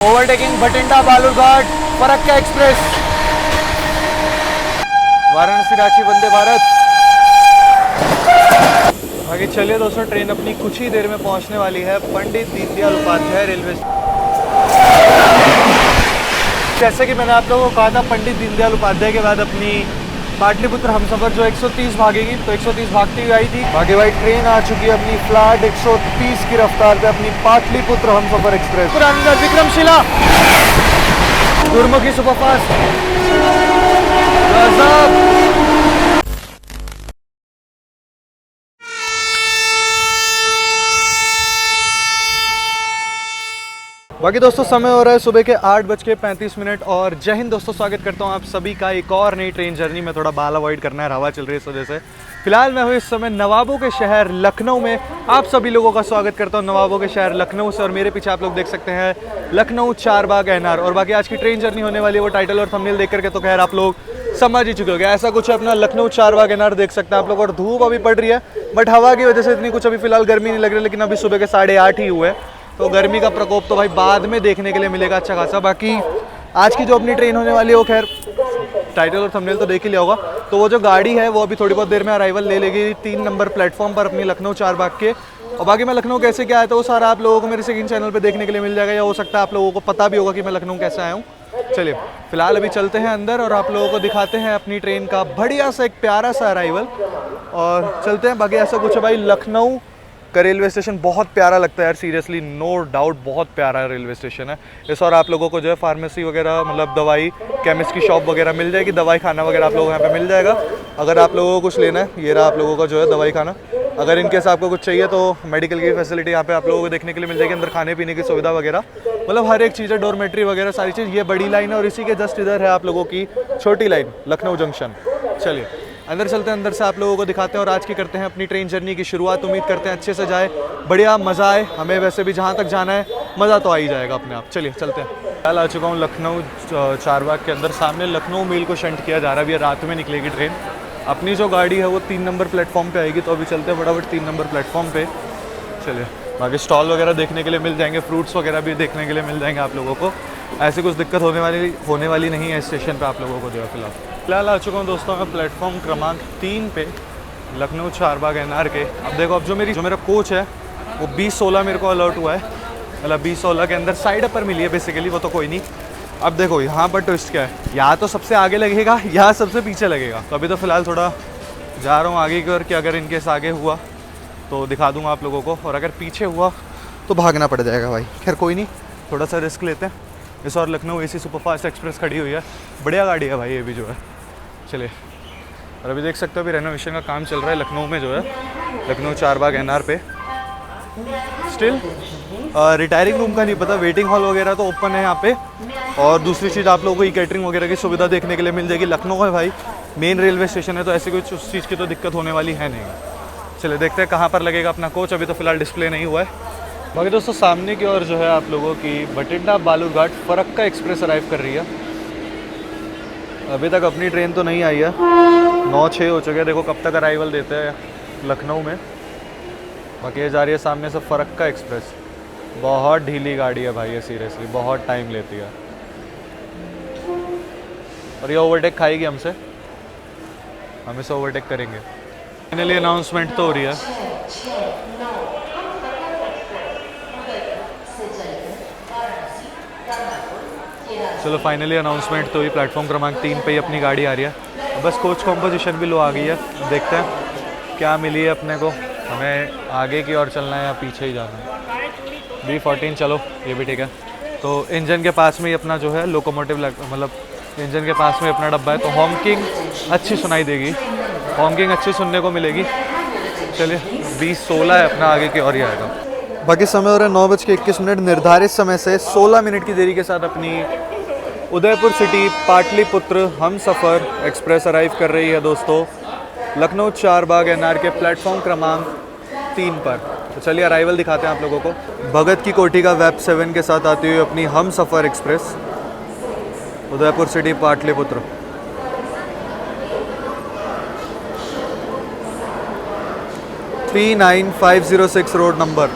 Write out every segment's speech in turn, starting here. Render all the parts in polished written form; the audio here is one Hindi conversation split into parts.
Overtaking Bathinda Balurghat Farakka express, Varanasi Ranchi Vande Bharat. आगे चलिए दोस्तों, ट्रेन अपनी कुछ ही देर में पहुंचने वाली है पंडित दीनदयाल उपाध्याय रेलवे। जैसे कि मैंने आप लोगों को कहा था, पंडित दीनदयाल उपाध्याय के बाद अपनी पाटलिपुत्र हमसफर जो 130 भागेगी, तो 130 भागती हुई आई थी। बाकी भाई ट्रेन आ चुकी है अपनी फ्लैट 130 की रफ्तार पे, अपनी पाटलिपुत्र हमसफर एक्सप्रेस। पुरानगढ़ विक्रमशिला गुरुमुखी सुपरफास्ट गजब। बाकी दोस्तों समय हो रहा है सुबह के 8:35 और जय हिंद दोस्तों, स्वागत करता हूं आप सभी का एक और नई ट्रेन जर्नी में। थोड़ा बाल अवॉइड करना है, हवा चल रही है इस वजह से। फिलहाल मैं हूं इस समय नवाबों के शहर लखनऊ में। आप सभी लोगों का स्वागत करता हूं नवाबों के शहर लखनऊ से। और मेरे पीछे आप लोग देख सकते हैं लखनऊ चारबाग एनआर। और बाकी आज की ट्रेन जर्नी होने वाली है, वो टाइटल और थंबनेल देख करके तो खैर आप लोग समझ ही चुके होंगे। ऐसा कुछ है अपना लखनऊ चारबाग एनआर, देख सकते हैं आप लोग। और धूप अभी पड़ रही है, बट हवा की वजह से इतनी कुछ अभी फिलहाल गर्मी नहीं लग रही। लेकिन अभी सुबह के 8:30 ही हुए, तो गर्मी का प्रकोप तो भाई बाद में देखने के लिए मिलेगा अच्छा खासा। बाकी आज की जो अपनी ट्रेन होने वाली है, वो खैर टाइटल और थंबनेल तो देख ही लिया होगा। तो वो जो गाड़ी है वो अभी थोड़ी बहुत देर में अराइवल ले लेगी 3 नंबर प्लेटफॉर्म पर अपनी लखनऊ चारबाग के। और बाकी मैं लखनऊ कैसे क्या आया था वो सारा आप लोगों को मेरे सेकंड चैनल पे देखने के लिए मिल जाएगा, या हो सकता है आप लोगों को पता भी होगा कि मैं लखनऊ कैसे आया हूँ। चलिए फिलहाल अभी चलते हैं अंदर और आप लोगों को दिखाते हैं अपनी ट्रेन का बढ़िया सा एक प्यारा सा अराइवल, और चलते हैं। बाकी ऐसा कुछ है भाई, लखनऊ का रेलवे स्टेशन बहुत प्यारा लगता है यार, सीरियसली नो डाउट बहुत प्यारा रेलवे स्टेशन है इस। और आप लोगों को जो है फार्मेसी वगैरह, मतलब दवाई केमिस्ट की शॉप वगैरह मिल जाएगी, दवाई खाना वगैरह आप लोगों को यहाँ पे मिल जाएगा। अगर आप लोगों को कुछ लेना है, ये रहा आप लोगों का जो है दवाई खाना। अगर इनकेस आपको कुछ चाहिए तो मेडिकल की फैसिलिटी यहाँ पे आप लोगों को देखने के लिए मिल जाएगी, अंदर खाने पीने की सुविधा वगैरह, मतलब हर एक चीज़ है, डॉर्मेट्री वगैरह सारी चीज़। ये बड़ी लाइन है और इसी के जस्ट इधर है आप लोगों की छोटी लाइन लखनऊ जंक्शन। चलिए अंदर चलते हैं, अंदर से आप लोगों को दिखाते हैं और आज की करते हैं अपनी ट्रेन जर्नी की शुरुआत। उम्मीद करते हैं अच्छे से जाए, बढ़िया मज़ा आए। हमें वैसे भी जहाँ तक जाना है मज़ा तो आ ही जाएगा अपने आप। चलिए चलते हैं। कल आ चुका हूँ लखनऊ चारबाग के अंदर। सामने लखनऊ मेल को शंट किया जा रहा है, अभी रात में निकलेगी ट्रेन। अपनी जो गाड़ी है वो 3 नंबर प्लेटफॉर्म पे आएगी, तो अभी चलते हैं फटाफट 3 नंबर प्लेटफॉर्म पे। चलिए बाकी स्टॉल वगैरह देखने के लिए मिल जाएंगे, फ्रूट्स वगैरह भी देखने के लिए मिल जाएंगे आप लोगों को। ऐसी कुछ दिक्कत होने वाली नहीं है स्टेशन पे आप लोगों को जो है। फिलहाल आ चुका हूँ दोस्तों मैं प्लेटफॉर्म क्रमांक 3 पे लखनऊ चारबाग एनआर के। अब देखो, अब जो मेरा कोच है वो 2016 मेरे को अलर्ट हुआ है, मतलब 2016 के अंदर साइड अपर मिली है बेसिकली, वो तो कोई नहीं। अब देखो यहाँ पर ट्विस्ट क्या है, या तो सबसे आगे लगेगा या सबसे पीछे लगेगा। तो अभी तो फिलहाल थोड़ा जा रहा हूँ आगे की ओर कि अगर इनकेस आगे हुआ तो दिखा दूंगा आप लोगों को, और अगर पीछे हुआ तो भागना पड़ जाएगा भाई। खैर कोई नहीं, थोड़ा सा रिस्क लेते हैं इस। और लखनऊ एसी सुपरफास्ट एक्सप्रेस खड़ी हुई है, बढ़िया गाड़ी है भाई ये भी जो है। चलिए, और अभी देख सकते हो अभी रेनोवेशन का काम चल रहा है लखनऊ में जो है, लखनऊ चारबाग एनआर पे। स्टिल रिटायरिंग रूम का नहीं पता, वेटिंग हॉल वगैरह तो ओपन है यहाँ पे। और दूसरी चीज़ आप लोगों को ई कैटरिंग वगैरह की सुविधा देखने के लिए मिल जाएगी। लखनऊ है भाई, मेन रेलवे स्टेशन है, तो ऐसी कुछ उस चीज़ की तो दिक्कत होने वाली है नहीं। चलिए देखते हैं कहाँ पर लगेगा अपना कोच, अभी तो फिलहाल डिस्प्ले नहीं हुआ है। बाकी दोस्तों सामने की ओर जो है आप लोगों की भटिंडा बालूरघाट फरक्का एक्सप्रेस अराइव कर रही है। अभी तक अपनी ट्रेन तो नहीं आई है, 9:06 हो चुके हैं। देखो कब तक अराइवल देते हैं लखनऊ में। बाकी ये जा रही है सामने से फरक्का एक्सप्रेस। बहुत ढीली गाड़ी है भाई ये, सीरियसली बहुत टाइम लेती है। और ये ओवरटेक खाएगी हमसे, हम इसे ओवरटेक करेंगे। फाइनली अनाउंसमेंट तो हो रही है। चलो फाइनली अनाउंसमेंट तो हुई, प्लेटफॉर्म क्रमांक 3 पे ही अपनी गाड़ी आ रही है। बस कोच कॉम्पोजिशन भी लो आ गई है, देखते हैं क्या मिली है अपने को। हमें आगे की ओर चलना है या पीछे ही जाना है। B14 चलो ये भी ठीक है। तो इंजन के पास में ही अपना जो है लोकोमोटिव, मतलब इंजन के पास में अपना डब्बा है, तो हॉर्किंग अच्छी सुनाई देगी, हॉर्किंग अच्छी सुनने को मिलेगी। चलिए 20:16 है अपना, आगे की ओर ही आएगा। बाकी समय हो रहा है 9:21। निर्धारित समय से 16 मिनट की देरी के साथ अपनी उदयपुर सिटी पाटलिपुत्र हमसफ़र एक्सप्रेस अराइव कर रही है दोस्तों लखनऊ चारबाग एनआर के प्लेटफॉर्म क्रमांक 3 पर। तो चलिए अराइवल दिखाते हैं आप लोगों को। भगत की कोठी का वेब 7 के साथ आती हुई अपनी Humsafar express Udaipur city Pataliputra. (39,506) road number.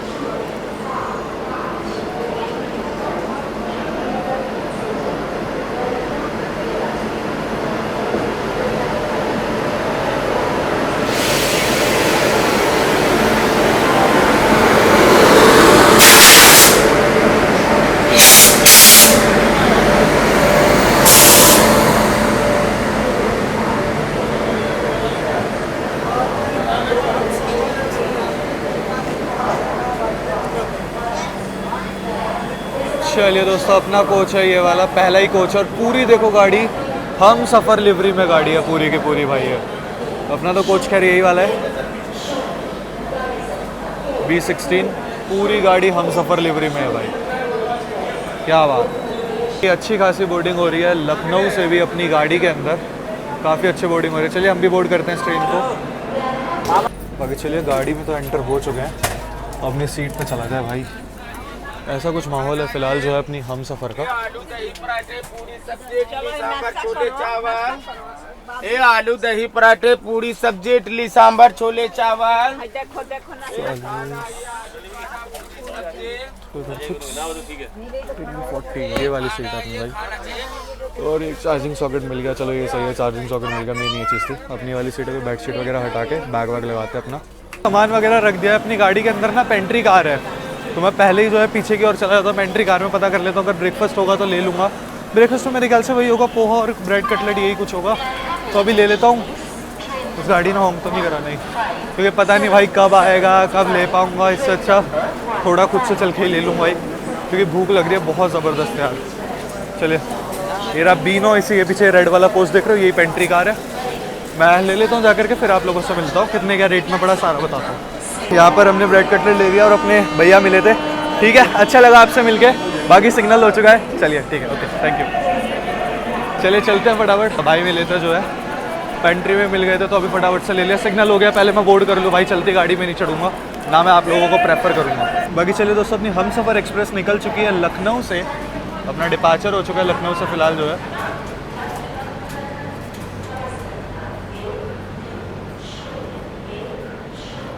चलिए दोस्तों, अपना कोच है ये वाला, पहला ही कोच, और पूरी देखो गाड़ी हम सफ़र लिवरी में गाड़ी है पूरी की पूरी भाई है। अपना तो कोच खैर यही वाला है, B16, पूरी गाड़ी हम सफ़र लिवरी में है भाई। क्या बात, ये अच्छी खासी बोर्डिंग हो रही है लखनऊ से भी अपनी गाड़ी के अंदर, काफ़ी अच्छी बोर्डिंग हो रही है। चलिए हम भी बोर्ड करते हैं इस ट्रेन को। बाकी चलिए गाड़ी में तो एंटर हो चुके हैं, अपनी सीट पे चला जाए भाई। ऐसा कुछ माहौल है फिलहाल जो है अपनी हम सफ़र का। आलू दही पराठे पूरी सब्जी इडली सांभर छोले चावल, ए आलू दही पराठे पूरी सब्जी इडली सांभर छोले चावल। देखो देखो ना 40 ये वाली सीट अपनी भाई, और एक चार्जिंग सॉकेट मिल गया। चलो ये सही है, चार्जिंग सॉकेट मिल गया, मेन ये चीज़ थी। अपनी वाली सीट है, बेड शीट वगैरह हटा के बैग वैग लगाते हैं अपना, सामान वगैरह रख दिया है अपनी गाड़ी के अंदर ना। पेंट्री कार है तो मैं पहले ही जो है पीछे की ओर चला जाता हूँ, पेंट्री कार में पता कर लेता हूँ, अगर ब्रेकफास्ट होगा तो ले लूँगा। ब्रेकफास्ट तो मेरे ख्याल से वही होगा, पोहा और ब्रेड कटलेट, यही कुछ होगा, तो अभी ले लेता हूँ। उस गाड़ी ने होम तो नहीं करा नहीं, क्योंकि पता नहीं भाई कब आएगा, कब ले पाऊँगा। इससे अच्छा थोड़ा खुद से चल के ही ले लूँ भाई, क्योंकि भूख लग रही है बहुत ज़बरदस्त यार। चलिए ये रहा बीनो, इसी के पीछे रेड वाला पोस्ट देख रहे हो, यही पेंट्री कार है। मैं ले लेता हूँ जाकर के, फिर आप लोगों से मिलता हूँ, कितने क्या रेट में पड़ा सारा बताता हूँ। यहाँ पर हमने ब्रेड कटलेट ले लिया और अपने भैया मिले थे, ठीक है, अच्छा लगा आपसे मिलके। बाकी सिग्नल हो चुका है, चलिए ठीक है, ओके थैंक यू। चलिए चलते हैं फटाफट। भाई मिले थे जो है पेंट्री में मिल गए थे, तो अभी फटाफट से ले लिया। सिग्नल हो गया, पहले मैं बोर्ड कर लूँ भाई, चलती गाड़ी में नहीं चढ़ूँगा ना, मैं आप लोगों को प्रेफर करूँगा। बाकी चलिए दोस्तों, अपनी हम सफ़र एक्सप्रेस निकल चुकी है लखनऊ से, अपना डिपार्चर हो चुका है लखनऊ से फ़िलहाल जो है।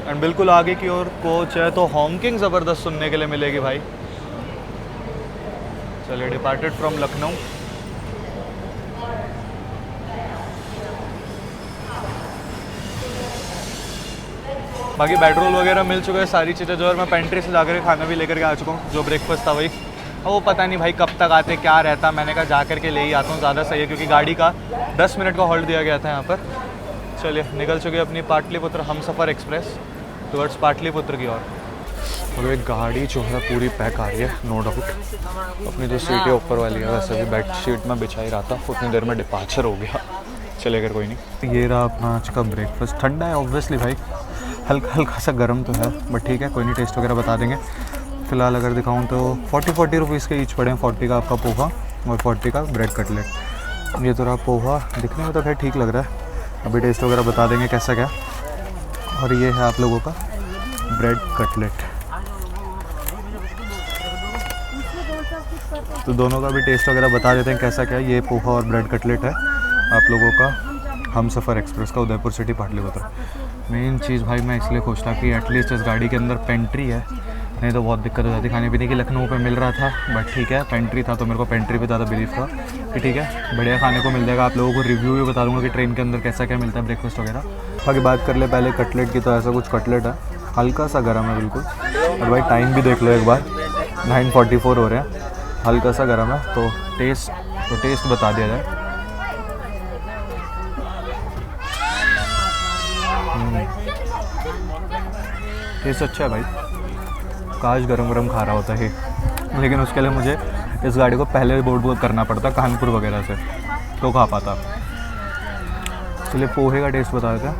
एंड बिल्कुल आगे की ओर कोच है, तो हॉन्किंग ज़बरदस्त सुनने के लिए मिलेगी भाई। चलिए डिपार्टेड फ्रॉम लखनऊ। बाकी बेडरोल वगैरह मिल चुका है, सारी चीज़ें जो है। मैं पेंट्री से जाकर खाना भी लेकर के आ चुका हूँ, जो ब्रेकफास्ट था वही। अब वो पता नहीं भाई कब तक आते, क्या रहता, मैंने कहा जा कर के ले ही आता हूँ, ज़्यादा सही है, क्योंकि गाड़ी का 10 मिनट का हॉल्ट दिया गया था यहाँ पर। चलिए निकल चुके अपनी पाटलिपुत्र हम सफ़र एक्सप्रेस टुवर्ड्स पाटलिपुत्र की ओर। और एक गाड़ी जो है पूरी पैक आ रही है, नो डाउट। अपनी जो सीट है ऊपर वाली है, वैसे भी बेड शीट में बिछा ही रहा था, उतनी देर में डिपार्चर हो गया। चले अगर कोई नहीं। ये रहा अपना आज का ब्रेकफास्ट, ठंडा है ऑब्वियसली भाई, हल्का हल्का सा गर्म तो है, बट ठीक है कोई नहीं, टेस्ट वगैरह बता देंगे। फिलहाल अगर दिखाऊँ तो 40 रुपीज़ के ईच पड़े हैं, 40 का आपका पोहा और 40 का ब्रेड कटलेट। ये तो रहा पोहा, दिखने में तो खैर ठीक लग रहा है, अभी टेस्ट वगैरह बता देंगे कैसा क्या। और ये है आप लोगों का ब्रेड कटलेट, तो दोनों का भी टेस्ट वगैरह बता देते हैं कैसा क्या है। ये पोहा और ब्रेड कटलेट है आप लोगों का हम सफ़र एक्सप्रेस का, उदयपुर सिटी पाटलिपुत्र। मेन चीज़ भाई मैं इसलिए खुश था कि एटलीस्ट इस गाड़ी के अंदर पेंट्री है, नहीं तो बहुत दिक्कत हो जाती खाने पीने की। लखनऊ पे मिल रहा था बट ठीक है, पेंट्री था तो मेरे को पेंट्री पे ज़्यादा बिलीव था कि ठीक है बढ़िया खाने को मिल जाएगा। आप लोगों को रिव्यू भी बता दूंगा कि ट्रेन के अंदर कैसा क्या मिलता है ब्रेकफास्ट वगैरह। बाकी बात कर ले पहले कटलेट की, तो ऐसा कुछ कटलेट है, हल्का सा गर्म है बिल्कुल। और भाई टाइम भी देख लो एक बार, 9:44 हो रहे हैं, हल्का सा गर्म है। तो टेस्ट बता दिया जाए। टेस्ट अच्छा है भाई, काश गरम गरम खा रहा होता है, लेकिन उसके लिए मुझे इस गाड़ी को पहले बोर्ड करना पड़ता कानपुर वगैरह से, तो खा पाता। चलिए पोहे का टेस्ट बता देते हैं।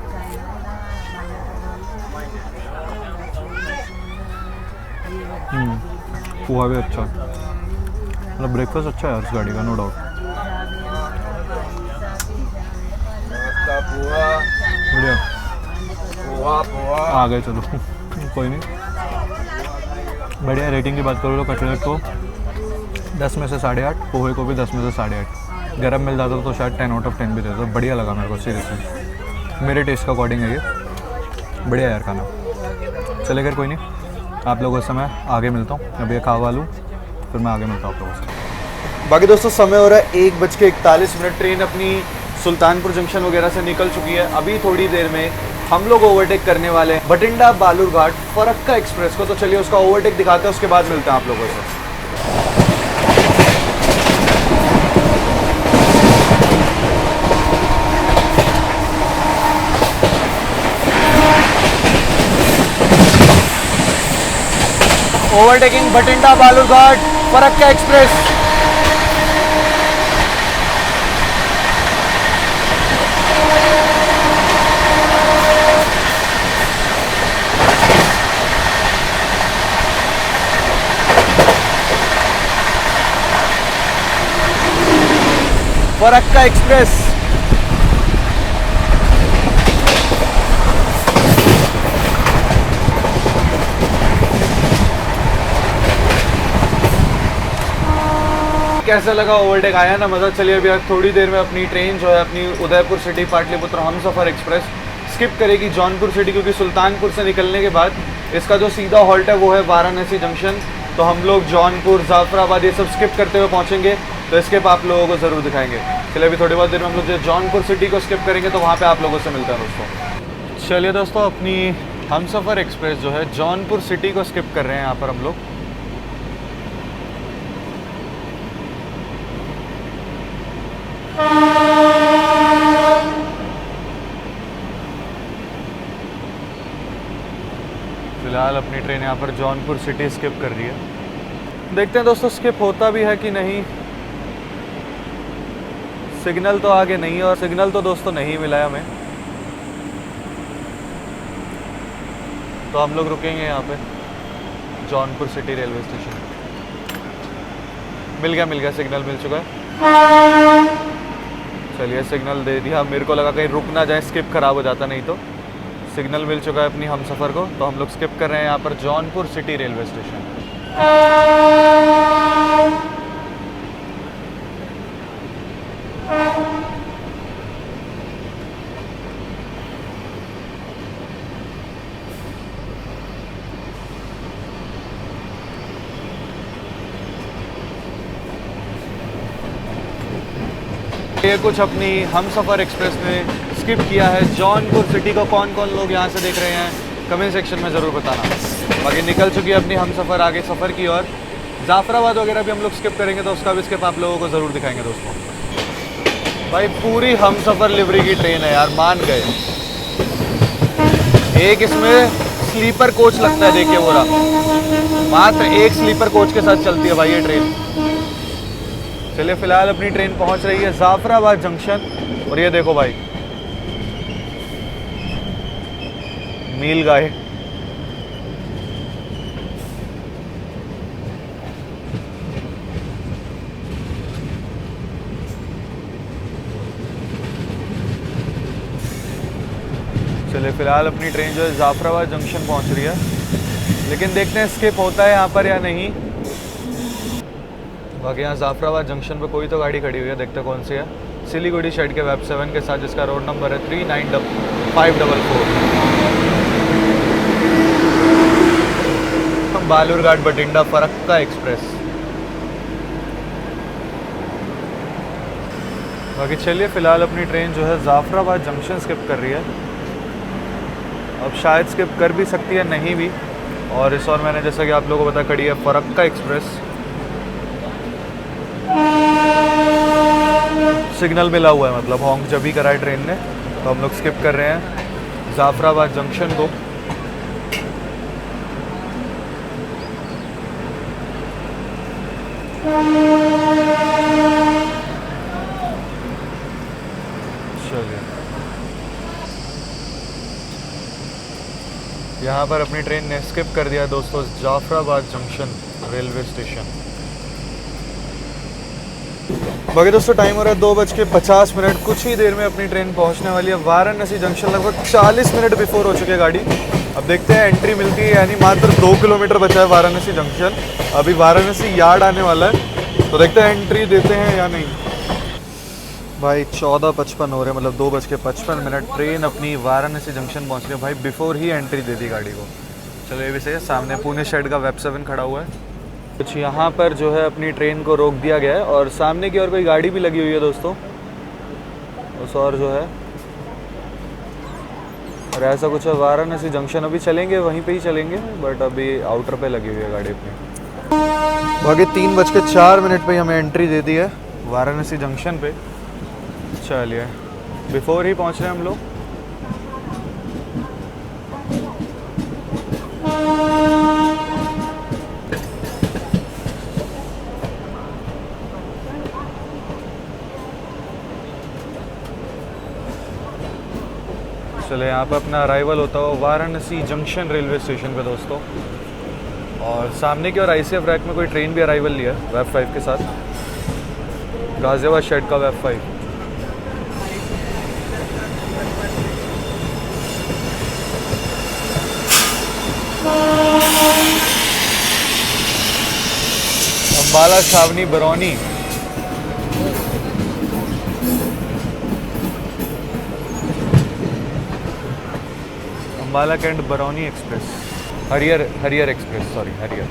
पोहा भी अच्छा, मतलब ब्रेकफास्ट अच्छा है इस गाड़ी का, नो डाउट। बढ़िया आ गए, चलो कोई नहीं, बढ़िया। रेटिंग की बात करो तो कटलेट को 10 में से 8.5, पोहे को भी 10 में से 8.5। गर्म मिल जाता तो शायद 10 आउट ऑफ 10 भी देता, बढ़िया लगा मेरे को सीरियसली, मेरे टेस्ट का अकॉर्डिंग है ये, बढ़िया यार खाना। चले अगर कोई नहीं, आप लोगों से मैं आगे मिलता हूँ, अभी खा लूँ फिर मैं आगे मिलता हूँ आप लोगों से। बाकी दोस्तों समय हो रहा है 1:41, ट्रेन अपनी सुल्तानपुर जंक्शन वगैरह से निकल चुकी है। अभी थोड़ी देर में हम लोग ओवरटेक करने वाले हैं बठिंडा बालूरघाट फरक्का एक्सप्रेस को, तो चलिए उसका ओवरटेक दिखाते हैं, उसके बाद मिलते हैं आप लोगों से। Overtaking Bathinda Balurghat Farakka express. Farakka express. कैसा लगा ओवरटेक, आया ना मज़ा। चलिए अभी थोड़ी देर में अपनी ट्रेन जो है अपनी उदयपुर सिटी पाटलिपुत्र हमसफ़र एक्सप्रेस स्किप करेगी जौनपुर सिटी, क्योंकि सुल्तानपुर से निकलने के बाद इसका जो सीधा हॉल्ट है वो है वाराणसी जंक्शन। तो हम लोग जौनपुर, जाफराबाद ये सब स्किप करते हुए पहुँचेंगे, तो स्किप आप लोगों को ज़रूर दिखाएंगे। चलिए अभी थोड़ी बहुत देर में हम लोग जो जौनपुर सिटी को स्किप करेंगे तो वहाँ पे आप लोगों से मिलता है दोस्तों। चलिए दोस्तों, अपनी हमसफ़र एक्सप्रेस जो है जौनपुर सिटी को स्किप कर रहे हैं यहाँ पर हम लोग। फिलहाल अपनी ट्रेन यहाँ पर जौनपुर सिटी स्किप कर रही है। देखते हैं दोस्तों स्किप होता भी है कि नहीं। सिग्नल तो आगे नहीं है, और सिग्नल तो दोस्तों नहीं मिला है हमें, तो हम लोग रुकेंगे यहाँ पे जौनपुर सिटी रेलवे स्टेशन। मिल गया सिग्नल मिल चुका है। चलिए सिग्नल दे दिया, मेरे को लगा कहीं रुक ना जाए, स्किप खराब हो जाता, नहीं तो सिग्नल मिल चुका है अपनी हमसफ़र को। तो हम लोग स्किप कर रहे हैं यहाँ पर जौनपुर सिटी रेलवे स्टेशन। ये कुछ अपनी हमसफ़र एक्सप्रेस ने स्किप किया है जौनपुर सिटी को। कौन कौन लोग यहाँ से देख रहे हैं कमेंट सेक्शन में ज़रूर बताना। बाकी निकल चुकी है अपनी हमसफ़र आगे सफ़र की और जाफराबाद वगैरह भी हम लोग स्किप करेंगे, तो उसका भी स्किप आप लोगों को ज़रूर दिखाएंगे दोस्तों। भाई पूरी हमसफ़र लिवरी की ट्रेन है यार, मान गए। एक इसमें स्लीपर कोच लगता है, देखिए वो रहा, मात्र एक स्लीपर कोच के साथ चलती है भाई ये ट्रेन। चलिए फिलहाल अपनी ट्रेन पहुंच रही है जाफराबाद जंक्शन, और ये देखो भाई नील गाय। चलिए फिलहाल अपनी ट्रेन जो है जाफराबाद जंक्शन पहुंच रही है, लेकिन देखते हैं स्किप होता है यहाँ पर या नहीं। बाकी यहाँ जाफराबाद जंक्शन पे कोई तो गाड़ी खड़ी हुई है, देखते कौन सी है। सिलीगुड़ी शेड के वेब 7 के साथ, जिसका रोड नंबर है 39544। बालूरघाट बठिंडा फरक्का एक्सप्रेस। बाकी चलिए फिलहाल अपनी ट्रेन जो है जाफराबाद जंक्शन स्किप कर रही है। अब शायद स्किप कर भी सकती है, नहीं भी। और इस और मैंने जैसा कि आप लोगों को पता खड़ी है फरक्का एक्सप्रेस। सिग्नल मिला हुआ है, मतलब हॉन्क जब ही करा है ट्रेन ने, तो हम लोग स्किप कर रहे हैं जाफराबाद जंक्शन को। चलिए यहाँ पर अपनी ट्रेन ने स्किप कर दिया दोस्तों जाफराबाद जंक्शन रेलवे स्टेशन। बाकी दोस्तों टाइम हो रहा है 2:50। कुछ ही देर में अपनी ट्रेन पहुंचने वाली है वाराणसी जंक्शन। लगभग 40 मिनट बिफोर हो चुकी है गाड़ी। अब देखते हैं एंट्री मिलती है, यानी मात्र 2 किलोमीटर बचा है वाराणसी जंक्शन। अभी वाराणसी यार्ड आने वाला है, तो देखते हैं एंट्री देते हैं या नहीं। भाई 14:55 हो रहे हैं, मतलब 2:55। ट्रेन अपनी वाराणसी जंक्शन पहुँच रही है भाई, बिफोर ही एंट्री दे दी गाड़ी को। चलो ये भी सही है। सामने पुणे शेड का वेब 7 खड़ा हुआ है। कुछ यहाँ पर जो है अपनी ट्रेन को रोक दिया गया है, और सामने की ओर कोई गाड़ी भी लगी हुई है दोस्तों उस और जो है। और ऐसा कुछ है वाराणसी जंक्शन। अभी चलेंगे वहीं पे ही चलेंगे, बट अभी आउटर पे लगी हुई है गाड़ी अपनी। बाकी 3:04 पे हमें एंट्री दे दी है वाराणसी जंक्शन पे। चलिए बिफोर ही पहुँच रहे हैं हम लोग। चले यहाँ पर अपना अराइवल होता हो वाराणसी जंक्शन रेलवे स्टेशन पे दोस्तों। और सामने की ओर ICF रैक में कोई ट्रेन भी अराइवल लिया है वेब 5 के साथ, गाजियाबाद शेड का वेब 5। अम्बाला छावनी बरौनी, अम्बाला कैंट बरौनी एक्सप्रेस, हरियर एक्सप्रेस, सॉरी हरियर,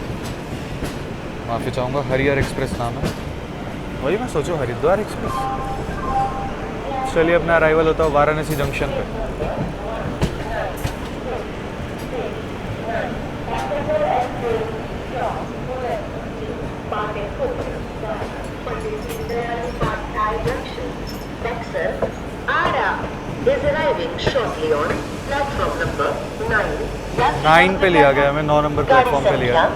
माफ़ी चाहूँगा, हरियर एक्सप्रेस नाम है। वही मैं सोचूं हरिद्वार एक्सप्रेस। चलिए अपना अराइवल होता है वाराणसी जंक्शन पे। नाइन पे लिया गया, हमें 9 नंबर प्लेटफॉर्म पे लिया।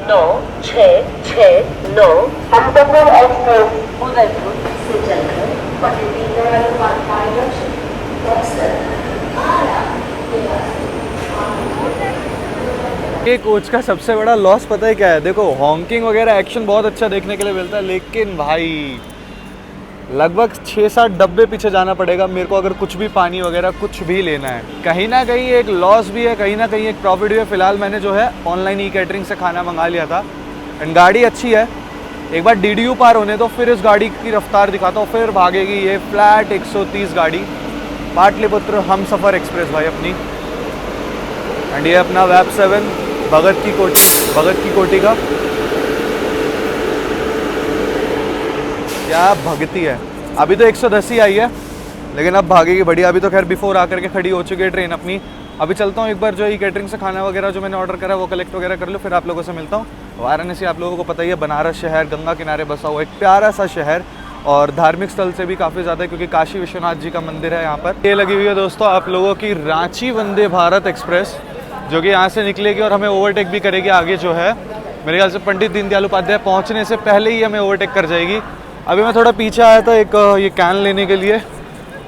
19669 हमसफर एक्सप्रेस उदयपुर से चलकर पंडित दीनदयाल उपाध्याय जंक्शन बक्सर आरा। ये कोच का सबसे बड़ा लॉस पता है क्या है? देखो हॉन्किंग वगैरह एक्शन बहुत अच्छा देखने के लिए मिलता है, लेकिन भाई लगभग 6-7 डब्बे पीछे जाना पड़ेगा मेरे को अगर कुछ भी पानी वगैरह कुछ भी लेना है। कहीं ना कहीं एक लॉस भी है, कहीं ना कहीं एक प्रॉफिट भी है। फिलहाल मैंने जो है ऑनलाइन ई कैटरिंग से खाना मंगा लिया था एंड गाड़ी अच्छी है। एक बार DDU पार होने तो फिर इस गाड़ी की रफ्तार दिखाता हूँ, फिर भागेगी ये फ्लैट 130 गाड़ी, पाटलिपुत्र हमसफर एक्सप्रेस भाई अपनी। एंड ये अपना वेब 7 भगत की कोठी का क्या भगती है। अभी तो 110 ही आई है लेकिन अब भागेगी बढ़िया। अभी तो खैर बिफोर आकर के खड़ी हो चुकी है ट्रेन अपनी। अभी चलता हूँ एक बार जो ई कैटरिंग से खाना वगैरह जो मैंने ऑर्डर करा वो कलेक्ट वगैरह कर लो, फिर आप लोगों से मिलता हूँ। वाराणसी आप लोगों को पता ही है, बनारस शहर, गंगा किनारे बसा हुआ एक प्यारा सा शहर और धार्मिक स्थल से भी काफ़ी ज़्यादा है क्योंकि काशी विश्वनाथ जी का मंदिर है यहाँ पर। ये लगी हुई है दोस्तों आप लोगों की रांची वंदे भारत एक्सप्रेस, जो कि यहाँ से निकलेगी और हमें ओवरटेक भी करेगी आगे जो है। मेरे ख्याल से पंडित दीनदयाल उपाध्याय पहुँचने से पहले ही हमें ओवरटेक कर जाएगी। अभी मैं थोड़ा पीछे आया था एक ये कैन लेने के लिए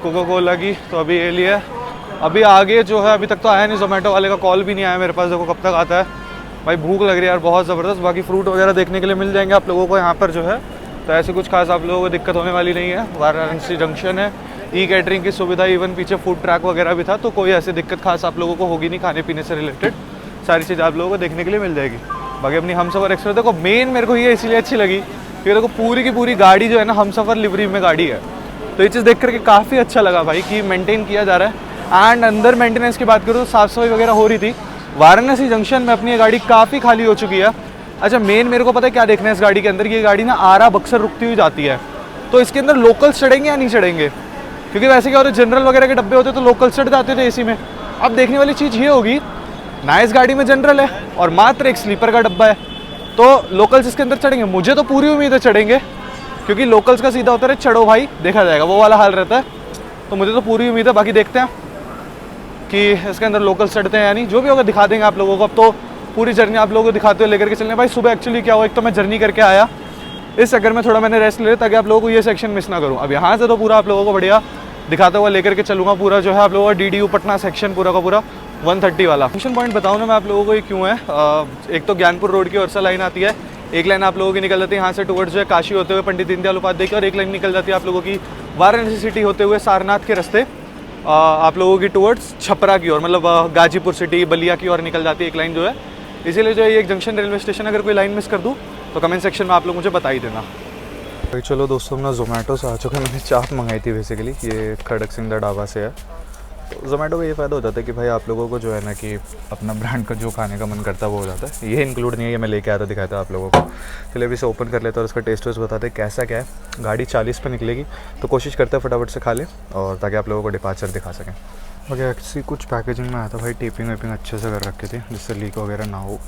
कोका कोला की, तो अभी ये लिया। अभी आगे जो है अभी तक तो आया नहीं, जोमेटो वाले का कॉल भी नहीं आया मेरे पास, देखो कब तक आता है। भाई भूख लग रही है यार बहुत ज़बरदस्त। बाकी फ्रूट वगैरह देखने के लिए मिल जाएंगे आप लोगों को यहाँ पर जो है, तो ऐसे कुछ खास आप लोगों को दिक्कत होने वाली नहीं है। वाराणसी जंक्शन है, ई कैटरिंग की सुविधा, इवन पीछे फूड ट्रैक वगैरह भी था, तो कोई ऐसी दिक्कत खास आप लोगों को होगी नहीं। खाने पीने से रिलेटेड सारी चीज़ आप लोगों को देखने के लिए मिल जाएगी। बाकी अपनी हमसफर एक्सप्रेस देखो, मेन मेरे को ये इसलिए अच्छी लगी क्योंकि देखो पूरी की पूरी गाड़ी जो है ना हमसफर लिवरी में गाड़ी है, तो ये चीज़ देख करके काफ़ी अच्छा लगा भाई कि मेंटेन किया जा रहा है। एंड अंदर मेंटेनेंस की बात करूँ तो साफ़ सफाई वगैरह हो रही थी। वाराणसी जंक्शन में अपनी ये गाड़ी काफ़ी खाली हो चुकी है। अच्छा मेन मेरे को पता है क्या देखना है इस गाड़ी के अंदर, ये गाड़ी ना आरा बक्सर रुकती हुई जाती है, तो इसके अंदर लोकल्स चढ़ेंगे या नहीं चढ़ेंगे? क्योंकि वैसे क्या होता है जनरल वगैरह के डब्बे होते तो लोकल्स चढ़ जाते थे AC में। अब देखने वाली चीज़ ये होगी ना, इस गाड़ी में जनरल है और मात्र एक स्लीपर का डब्बा है, तो लोकल्स इसके अंदर चढ़ेंगे। मुझे तो पूरी उम्मीद है चढ़ेंगे, क्योंकि लोकल्स का सीधा होता है चढ़ो भाई देखा जाएगा, वो वाला हाल रहता है। तो मुझे तो पूरी उम्मीद है, बाकी देखते हैं कि इसके अंदर लोकल्स चढ़ते हैं या नहीं। जो भी होगा दिखा देंगे आप लोगों को। अब तो पूरी जर्नी आप लोगों को दिखाते हुए लेकर के चलने। भाई सुबह एक्चुअली क्या हुआ, एक तो मैं जर्नी करके आया, इस चक्कर में थोड़ा मैंने रेस्ट ले ताकि आप लोगों को ये सेक्शन मिस ना करूँ। अब यहाँ से तो पूरा आप लोगों को बढ़िया दिखाता हुआ लेकर के चलूँगा। पूरा जो है आप लोगों का DDU पटना सेक्शन पूरा का पूरा 130 वाला। फंक्शन पॉइंट बताऊँ ना मैं आप लोगों को ये क्यों है। एक तो ज्ञानपुर रोड की ओर से लाइन आती है, एक लाइन आप लोगों की निकल जाती है यहाँ से टुवर्ड्स जो है काशी होते हुए पंडित दीनदयाल उपाध्याय की, और एक लाइन निकल जाती है आप लोगों की वाराणसी सिटी होते हुए सारनाथ के रास्ते आप लोगों की टुवर्ड्स छपरा की ओर, मतलब गाजीपुर सिटी बलिया की ओर निकल जाती है एक लाइन जो है। इसीलिए जो है ये एक जंक्शन रेलवे स्टेशन, अगर कोई लाइन मिस कर दूँ तो कमेंट सेक्शन में आप लोग मुझे बता ही देना। भाई चलो दोस्तों अपना जोमेटो से आ चुका है। मैंने चाप मंगाई थी बेसिकली, ये खड़क सिंह दा ढाबा से है। तो जोमेटो का ये फ़ायदा हो जाता है कि भाई आप लोगों को जो है ना कि अपना ब्रांड का जो खाने का मन करता है वो हो जाता है। ये इंक्लूड नहीं है, ये मैं लेके आता दिखाता आप लोगों को। चलिए अभी इसे ओपन कर लेते हैं और उसका टेस्ट वेस्ट बताते हैं कैसा क्या है। गाड़ी 40 पे निकलेगी तो कोशिश करते हैं फटाफट से खा लें और ताकि आप लोगों को डिपार्चर दिखा सकें। ओके ऐसी कुछ पैकेजिंग में आया था भाई, टेपिंग वेपिंग अच्छे से कर रखे थे जिससे लीक वगैरह ना हो।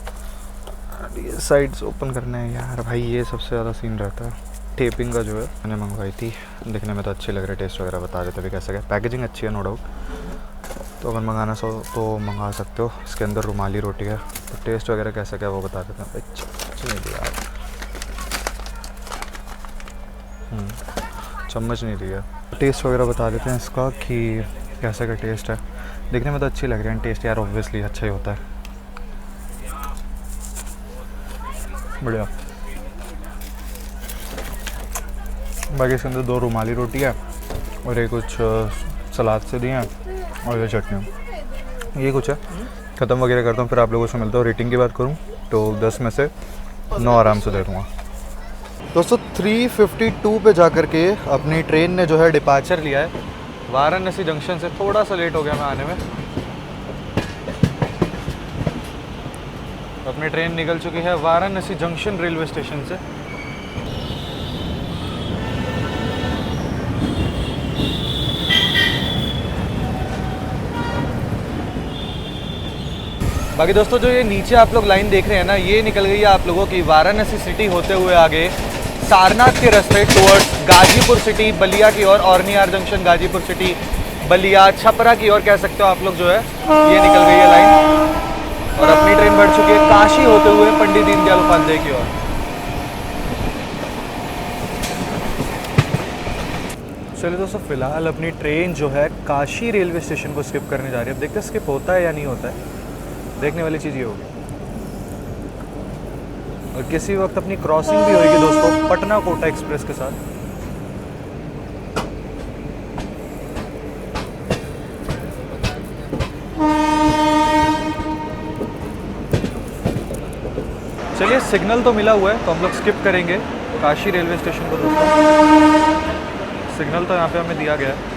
ये साइड्स ओपन करना है यार भाई, ये सबसे ज़्यादा सीन रहता है। टेपिंग का जो है मैंने मंगवाई थी, दिखने में तो अच्छी लग रही है, टेस्ट वगैरह बता देते भी कैसा क्या। पैकेजिंग अच्छी है नो डाउट, तो अगर मंगाना हो तो मंगा सकते हो। इसके अंदर रुमाली रोटी है, तो टेस्ट वगैरह कैसा क्या वो बता देते हैं। चम्मच नहीं दिया, चम्मच नहीं दिया। टेस्ट वगैरह बता देते हैं इसका कि कैसे का टेस्ट है। देखने में तो अच्छी लग रही है, टेस्ट यार ऑब्वियसली अच्छा ही होता है। बढ़िया। बाकी इसके अंदर 2 रुमाली रोटी है और ये कुछ सलाद से दिए हैं और ये चटनी, ये कुछ है। ख़त्म वगैरह करता हूँ, फिर आप लोगों से मिलता हूँ। रेटिंग की बात करूँ तो 10 में से 9 आराम से दे दूँगा। दोस्तों 3:52 पे जा कर के अपनी ट्रेन ने जो है डिपार्चर लिया है वाराणसी जंक्शन से। थोड़ा सा लेट हो गया मैं आने में। अपनी ट्रेन निकल चुकी है वाराणसी जंक्शन रेलवे स्टेशन से। बाकी दोस्तों जो ये नीचे आप लोग लाइन देख रहे हैं ना, ये निकल गई है आप लोगों की वाराणसी सिटी होते हुए आगे सारनाथ के रास्ते टुवर्ड्स गाजीपुर सिटी बलिया की ओर, और नियार जंक्शन गाजीपुर सिटी बलिया छपरा की ओर कह सकते हो आप लोग। जो है ये निकल गई है लाइन और अपनी ट्रेन बढ़ चुकी है काशी होते हुए पंडित दीनदयाल उपाध्याय की ओर। चलिए दोस्तों फिलहाल अपनी ट्रेन जो है काशी रेलवे स्टेशन को स्किप करने जा रही है। अब देखते हैं स्किप होता है या नहीं होता है, देखने वाली चीज़ ये होगी। और किसी वक्त अपनी क्रॉसिंग भी होगी दोस्तों पटना कोटा एक्सप्रेस के साथ। चलिए सिग्नल तो मिला हुआ है तो हम लोग स्किप करेंगे काशी रेलवे स्टेशन को दोस्तों। सिग्नल तो यहाँ पे हमें दिया गया है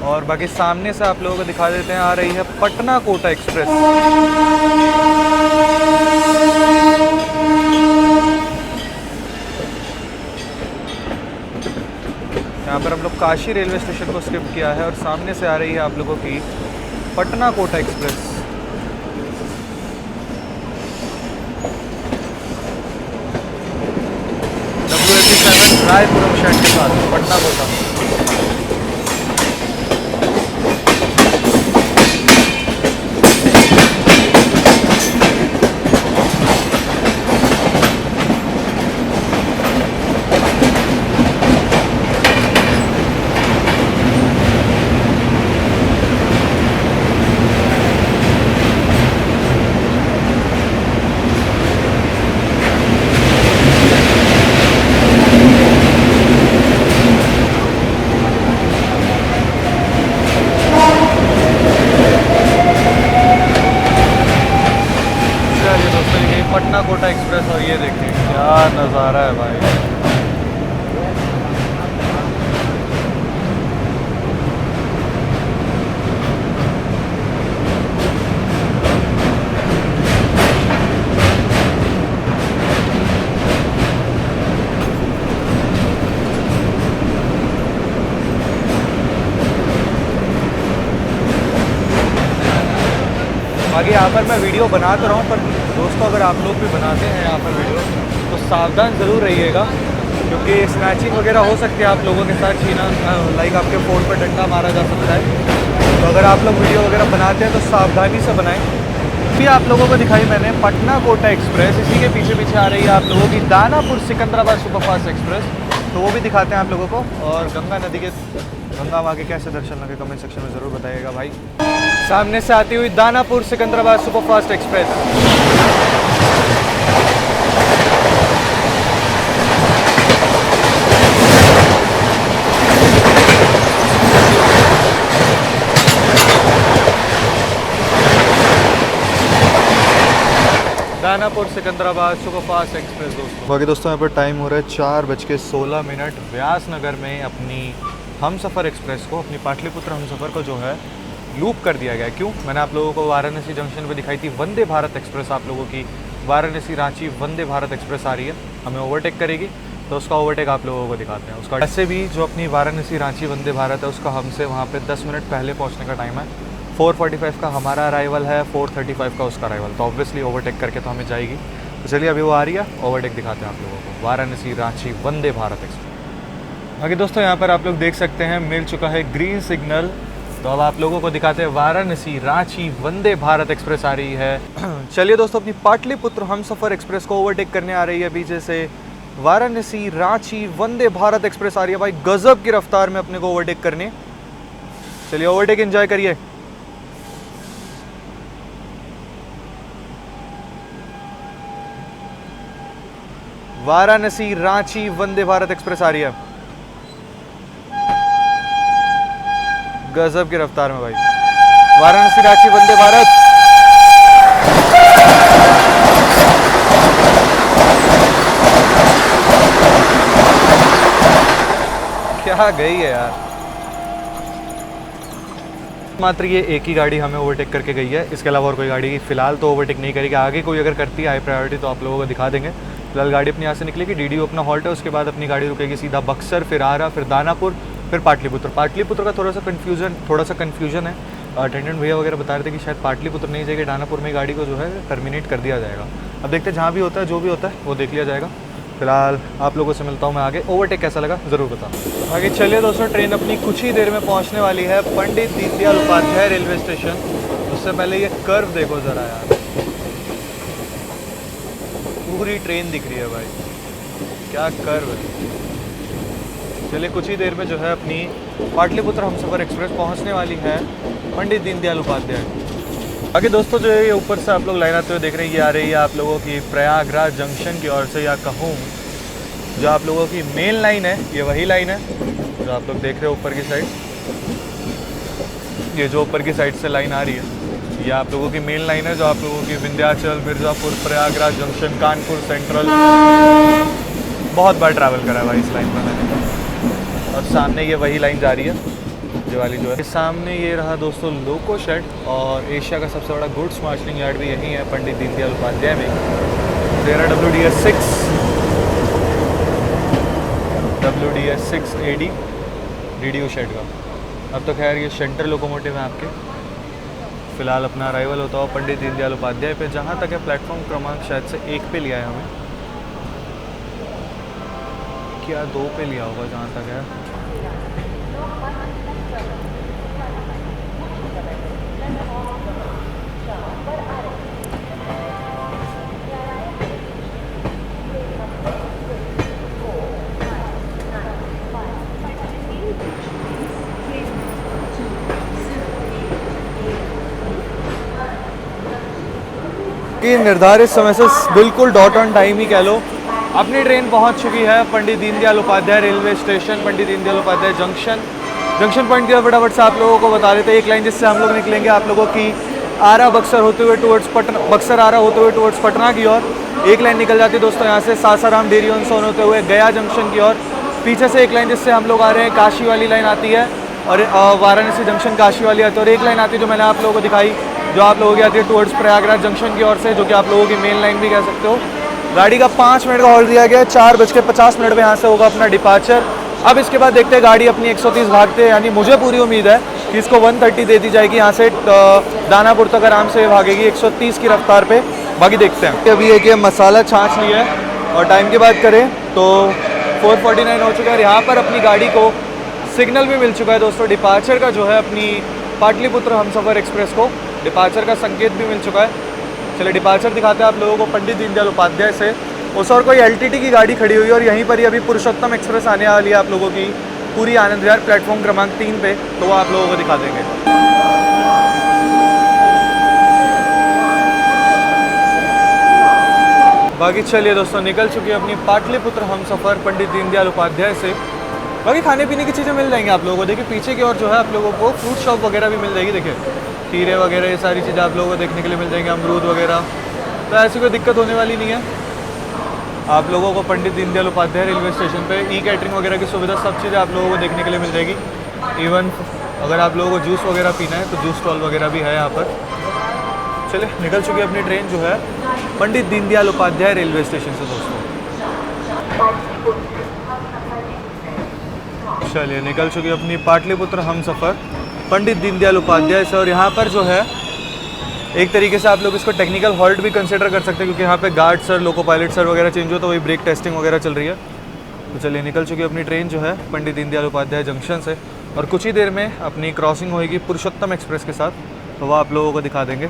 और बाकी सामने से आप लोगों को दिखा देते हैं, आ रही है पटना कोटा एक्सप्रेस। यहाँ पर हम लोग काशी रेलवे स्टेशन को स्किप किया है और सामने से आ रही है आप लोगों की Patna Kota express. WAP7 Royapuram shed के साथ पटना कोटा। पटना कोटा एक्सप्रेस और ये देखिए क्या नज़ारा है भाई। बाकी यहाँ पर मैं वीडियो बना तो रहा हूँ, पर दोस्तों अगर आप लोग भी बनाते हैं यहाँ पर वीडियो तो सावधान ज़रूर रहिएगा, क्योंकि स्नैचिंग वगैरह हो सकती है आप लोगों के साथ। छीना लाइक आपके फ़ोन पर डंडा मारा जा सकता है। तो अगर आप लोग वीडियो वगैरह बनाते हैं तो सावधानी से बनाएं। भी आप लोगों को दिखाई मैंने पटना कोटा एक्सप्रेस, इसी के पीछे पीछे आ रही है आप लोगों की दानापुर सिकंदराबाद सुपरफास्ट एक्सप्रेस, तो वो भी दिखाते हैं आप लोगों को। और गंगा नदी के गंगा माँ के कैसे दर्शन लगे कमेंट सेक्शन में ज़रूर बताइएगा भाई। सामने से आती हुई Danapur Secunderabad superfast express. Danapur Secunderabad superfast express दोस्तों। बाकी दोस्तों यहाँ पर टाइम हो रहा है 4:16 व्यास नगर में अपनी हमसफ़र एक्सप्रेस को, अपनी पाटलिपुत्र हमसफ़र को जो है लूप कर दिया गया। क्यों? मैंने आप लोगों को वाराणसी जंक्शन पे दिखाई थी वंदे भारत एक्सप्रेस, आप लोगों की वाराणसी रांची वंदे भारत एक्सप्रेस आ रही है, हमें ओवरटेक करेगी, तो उसका ओवरटेक आप लोगों को दिखाते हैं। उसका वैसे भी जो अपनी वाराणसी रांची वंदे भारत है उसका हमसे वहाँ पे 10 मिनट पहले पहुँचने का टाइम है। 4:45 का हमारा अराइवल है, 4:35 का उसका अराइवल, तो ऑब्वियसली ओवरटेक करके तो हमें जाएगी। तो चलिए अभी वो आ रही है, ओवरटेक दिखाते हैं आप लोगों को, वाराणसी रांची वंदे भारत एक्सप्रेस। बाकी दोस्तों यहाँ पर आप लोग देख सकते हैं मिल चुका है ग्रीन सिग्नल, तो अब आप लोगों को दिखाते हैं वाराणसी रांची वंदे भारत एक्सप्रेस आ रही है। चलिए दोस्तों अपनी पाटलिपुत्र हमसफ़र एक्सप्रेस को ओवरटेक करने आ रही है पीछे से वाराणसी रांची वंदे भारत एक्सप्रेस आ रही है भाई, गजब की रफ्तार में अपने को ओवरटेक करने। चलिए ओवरटेक एंजॉय करिए। वाराणसी रांची वंदे भारत एक्सप्रेस आ रही है, गजब की रफ्तार में भाई। वाराणसी रांची वंदे भारत। क्या गई है यार। मात्र ये एक ही गाड़ी हमें ओवरटेक करके गई है, इसके अलावा और कोई गाड़ी फिलहाल तो ओवरटेक नहीं करेगी। आगे कोई अगर करती है हाई प्रायोरिटी तो आप लोगों को दिखा देंगे। फिलहाल गाड़ी अपनी यहाँ से निकलेगी, डीडीयू अपना हॉल्ट है, उसके बाद अपनी गाड़ी रुकेगी सीधा बक्सर, फिर आरा, फिर दानापुर, फिर पाटलिपुत्र। पाटलिपुत्र का थोड़ा सा कन्फ्यूजन है। अटेंडेंट भैया वगैरह बता रहे थे कि शायद पाटलिपुत्र नहीं जाएगी, दानापुर में गाड़ी को जो है टर्मिनेट कर दिया जाएगा। अब देखते हैं, जहाँ भी होता है जो भी होता है वो देख लिया जाएगा। फिलहाल आप लोगों से मिलता हूँ मैं आगे। ओवरटेक कैसा लगा ज़रूर बताओ। आगे चलिए दोस्तों, ट्रेन अपनी कुछ ही देर में पहुँचने वाली है पंडित दीनदयाल उपाध्याय रेलवे स्टेशन। उससे पहले ये कर्व देखो ज़रा यार, पूरी ट्रेन दिख रही है भाई, क्या कर्व है। चलिए कुछ ही देर में जो है अपनी पाटलिपुत्र हमसफ़र एक्सप्रेस पहुंचने वाली है पंडित दीनदयाल उपाध्याय। आगे दोस्तों जो है ये ऊपर से आप लोग लाइन आते हुए देख रहे हैं, ये आ रही है आप लोगों की प्रयागराज जंक्शन की ओर से, या कहूँ जो आप लोगों की मेन लाइन है, ये वही लाइन है जो आप लोग देख रहे हो ऊपर की साइड। ये जो ऊपर की साइड से लाइन आ रही है ये आप लोगों की मेन लाइन है, जो आप लोगों की विंध्याचल, मिर्ज़ापुर, प्रयागराज जंक्शन, कानपुर सेंट्रल, बहुत बार ट्रैवल करा है भाई इस लाइन पर मैंने। और सामने ये वही लाइन जा रही है, ये वाली जो है। सामने ये रहा दोस्तों लोको शेड, और एशिया का सबसे बड़ा गुड्स मार्शलिंग यार्ड भी यहीं है पंडित दीनदयाल उपाध्याय में। तेरा WDS6 AD DDU शेड का। अब तो खैर ये सेंट्रल लोकोमोटिव है आपके। फ़िलहाल अपना अराइवल होता हुआ पंडित दीनदयाल उपाध्याय पे, जहाँ तक है प्लेटफॉर्म क्रमांक शायद से 1 पे लिया है हमें, क्या 2 पे लिया होगा जहाँ तक है। कि निर्धारित समय से बिल्कुल डॉट ऑन टाइम ही कह लो अपनी ट्रेन पहुंच चुकी है Pandit Deendayal Upadhyay railway station, Pandit Deendayal Upadhyay junction point की फटाफट से आप लोगों को बता देते हैं। एक लाइन जिससे हम लोग निकलेंगे आप लोगों की आरा बक्सर होते हुए टुवर्ड्स पटना, बक्सर आरा होते हुए टुवर्ड्स पटना की ओर। एक लाइन निकल जाती है दोस्तों यहाँ से सासाराम डेयरी ऑन सोन होते हुए गया जंक्शन की ओर। पीछे से एक लाइन जिससे हम लोग आ रहे हैं काशी वाली लाइन आती है, और वाराणसी जंक्शन काशी वाली आती है। और एक लाइन आती है जो मैंने आप लोगों को दिखाई, जो आप लोगों की आती है टुवर्ड्स प्रयागराज जंक्शन की ओर से, जो कि आप लोगों की मेन लाइन भी कह सकते हो। गाड़ी का 5 मिनट का हॉल्ट दिया गया है, 4:50 में यहाँ से होगा अपना डिपार्चर। अब इसके बाद देखते हैं गाड़ी अपनी 130 भागते, यानी मुझे पूरी उम्मीद है कि इसको 130 दे दी जाएगी। यहाँ से दानापुर तक आराम से भागेगी 130 की रफ्तार पे। बाकी देखते हैं। अभी एक ये मसाला छाछ लिया है, और टाइम की बात करें तो 4:49 हो चुका है। यहाँ पर अपनी गाड़ी को सिग्नल भी मिल चुका है दोस्तों, डिपार्चर का जो है अपनी पाटलिपुत्र हमसफ़र एक्सप्रेस को डिपार्चर का संकेत भी मिल चुका है। चलिए डिपार्चर दिखाते हैं आप लोगों को पंडित दीनदयाल उपाध्याय से। उस और कोई LTT की गाड़ी खड़ी हुई है, और यहीं पर ही अभी पुरुषोत्तम एक्सप्रेस आने वाली है आप लोगों की पूरी आनंद विहार प्लेटफॉर्म क्रमांक 3 पे, तो वो आप लोगों को दिखा देंगे। बाकी चलिए दोस्तों, निकल चुकी है अपनी पाटलिपुत्र हमसफ़र पंडित दीनदयाल उपाध्याय से। बाकी खाने पीने की चीज़ें मिल जाएंगी आप लोगों को। देखिए पीछे की ओर जो है आप लोगों को फ्रूट शॉप वगैरह भी मिल जाएगी। देखिए खीरे वगैरह ये सारी चीज़ें आप लोगों को देखने के लिए मिल जाएंगी, अमरूद वगैरह, तो ऐसी कोई दिक्कत होने वाली नहीं है। आप लोगों को पंडित दीनदयाल उपाध्याय रेलवे स्टेशन पे कैटरिंग वगैरह की सुविधा, सब चीज़ें आप लोगों को देखने के लिए मिल जाएगी। इवन अगर आप लोगों को जूस वगैरह पीना है तो जूस स्टॉल वगैरह भी है यहाँ पर। चलिए निकल चुकी है अपनी ट्रेन जो है पंडित दीनदयाल उपाध्याय रेलवे स्टेशन से दोस्तों। चलिए निकल चुकी है अपनी पाटलिपुत्र हमसफ़र पंडित दीनदयाल उपाध्याय से। और यहाँ पर जो है एक तरीके से आप लोग इसको टेक्निकल हॉल्ट भी कंसिडर कर सकते हैं, क्योंकि यहाँ पे guard sir, loco pilot sir वगैरह चेंज हो, तो वही ब्रेक टेस्टिंग वगैरह चल रही है। तो चलिए निकल चुकी है अपनी ट्रेन जो है पंडित दीनदयाल उपाध्याय जंक्शन से, और कुछ ही देर में अपनी क्रॉसिंग होएगी पुरुषोत्तम एक्सप्रेस के साथ, तो वह आप लोगों को दिखा देंगे।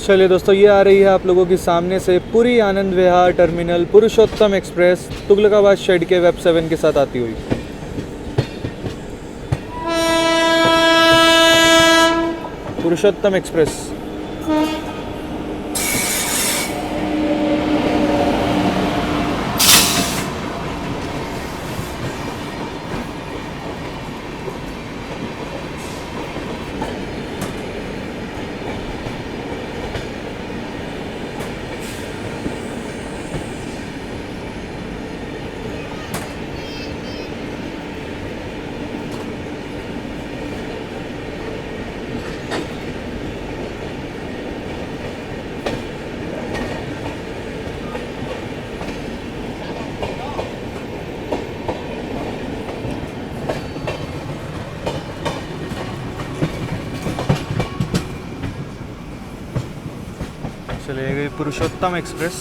चलिए दोस्तों, ये आ रही है आप लोगों के सामने से पुरी आनंद विहार टर्मिनल पुरुषोत्तम एक्सप्रेस तुगलकाबाद शेड के वेब 7 के साथ आती हुई। पुरुषोत्तम एक्सप्रेस। चलिए गई पुरुषोत्तम एक्सप्रेस।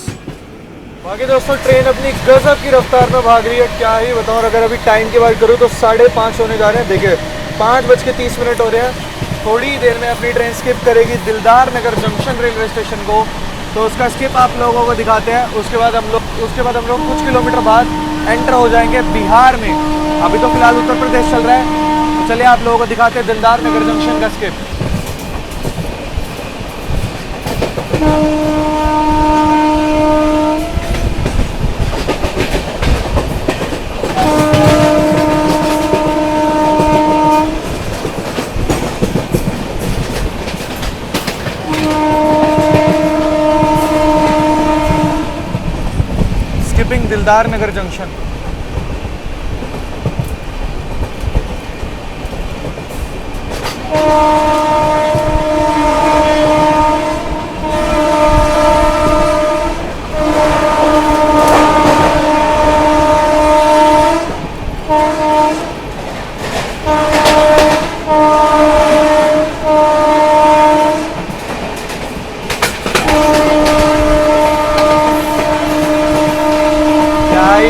बाकी दोस्तों ट्रेन अपनी गजब की रफ्तार में भाग रही है, क्या ही बताऊँ। और अगर अभी टाइम की बात करूँ तो 5:30 होने जा रहे हैं। देखिए 5:30 हो रहे हैं। थोड़ी ही देर में अपनी ट्रेन स्किप करेगी दिलदार नगर जंक्शन रेलवे स्टेशन को, तो उसका स्किप आप लोगों को दिखाते हैं। उसके बाद हम लोग कुछ किलोमीटर बाद एंटर हो जाएंगे बिहार में। अभी तो फिलहाल उत्तर प्रदेश चल रहा है, तो चलिए आप लोगों को दिखाते हैं दिलदार नगर जंक्शन का स्किप। स्किपिंग दिलदार नगर जंक्शन।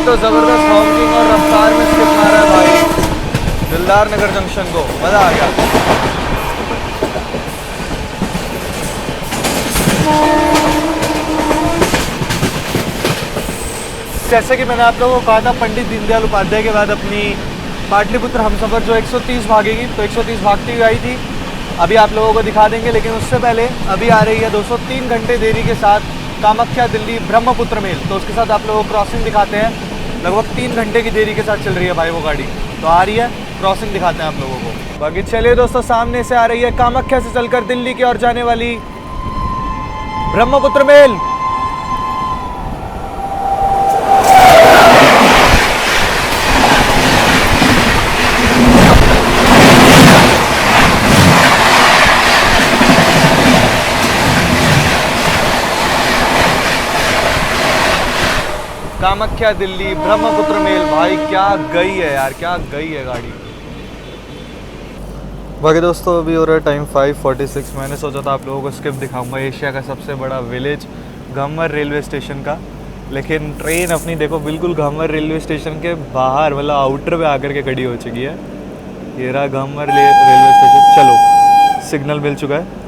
तो जबरदस्त हॉकिंग और रफ्तार में स्किप मारा है भाई दिलदार नगर जंक्शन को, मजा आ गया। जैसे कि मैंने आप लोगों को कहा था, पंडित दीनदयाल उपाध्याय के बाद अपनी पाटलिपुत्र हमसफर जो 130 भागेगी, तो 130 भागती हुई आई थी। अभी आप लोगों को दिखा देंगे, लेकिन उससे पहले अभी आ रही है दोस्तों 3 घंटे देरी के साथ कामाख्या दिल्ली ब्रह्मपुत्र मेल। तो उसके साथ आप लोगों को क्रॉसिंग दिखाते हैं। लगभग 3 घंटे की देरी के साथ चल रही है भाई वो गाड़ी, तो आ रही है, क्रॉसिंग दिखाते हैं आप लोगों को। बाकी चलिए दोस्तों, सामने से आ रही है कामाख्या से चलकर दिल्ली की ओर जाने वाली ब्रह्मपुत्र मेल। कामाख्या दिल्ली ब्रह्मपुत्र मेल, भाई क्या गई है यार, क्या गई है गाड़ी। बाकी दोस्तों अभी हो रहा है टाइम 5:46। मैंने सोचा था आप लोगों को स्किप दिखाऊंगा एशिया का सबसे बड़ा विलेज घम्मर रेलवे स्टेशन का, लेकिन ट्रेन अपनी देखो बिल्कुल घम्मर रेलवे स्टेशन के बाहर मतलब आउटर पे आकर के खड़ी हो चुकी है। ये रहा घम्मर रेलवे स्टेशन। चलो सिग्नल मिल चुका है।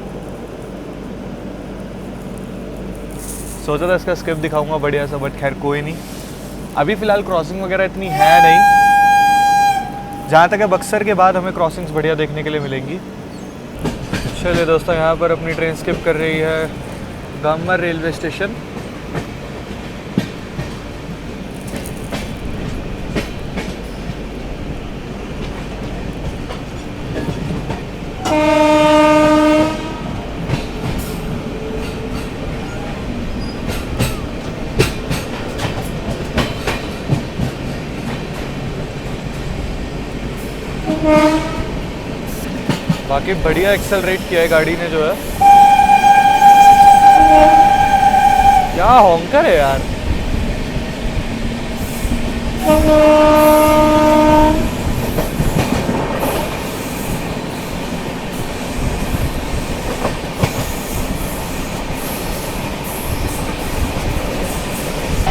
सोचा था इसका स्किप दिखाऊंगा बढ़िया सा, बट खैर कोई नहीं। अभी फ़िलहाल क्रॉसिंग वगैरह इतनी है नहीं। जहाँ तक है बक्सर के बाद हमें क्रॉसिंग्स बढ़िया देखने के लिए मिलेंगी। चलिए दोस्तों, यहाँ पर अपनी ट्रेन स्किप कर रही है घम्मर रेलवे स्टेशन। बाकी बढ़िया एक्सेलरेट किया है गाड़ी ने जो है। क्या हॉन्कर है यार।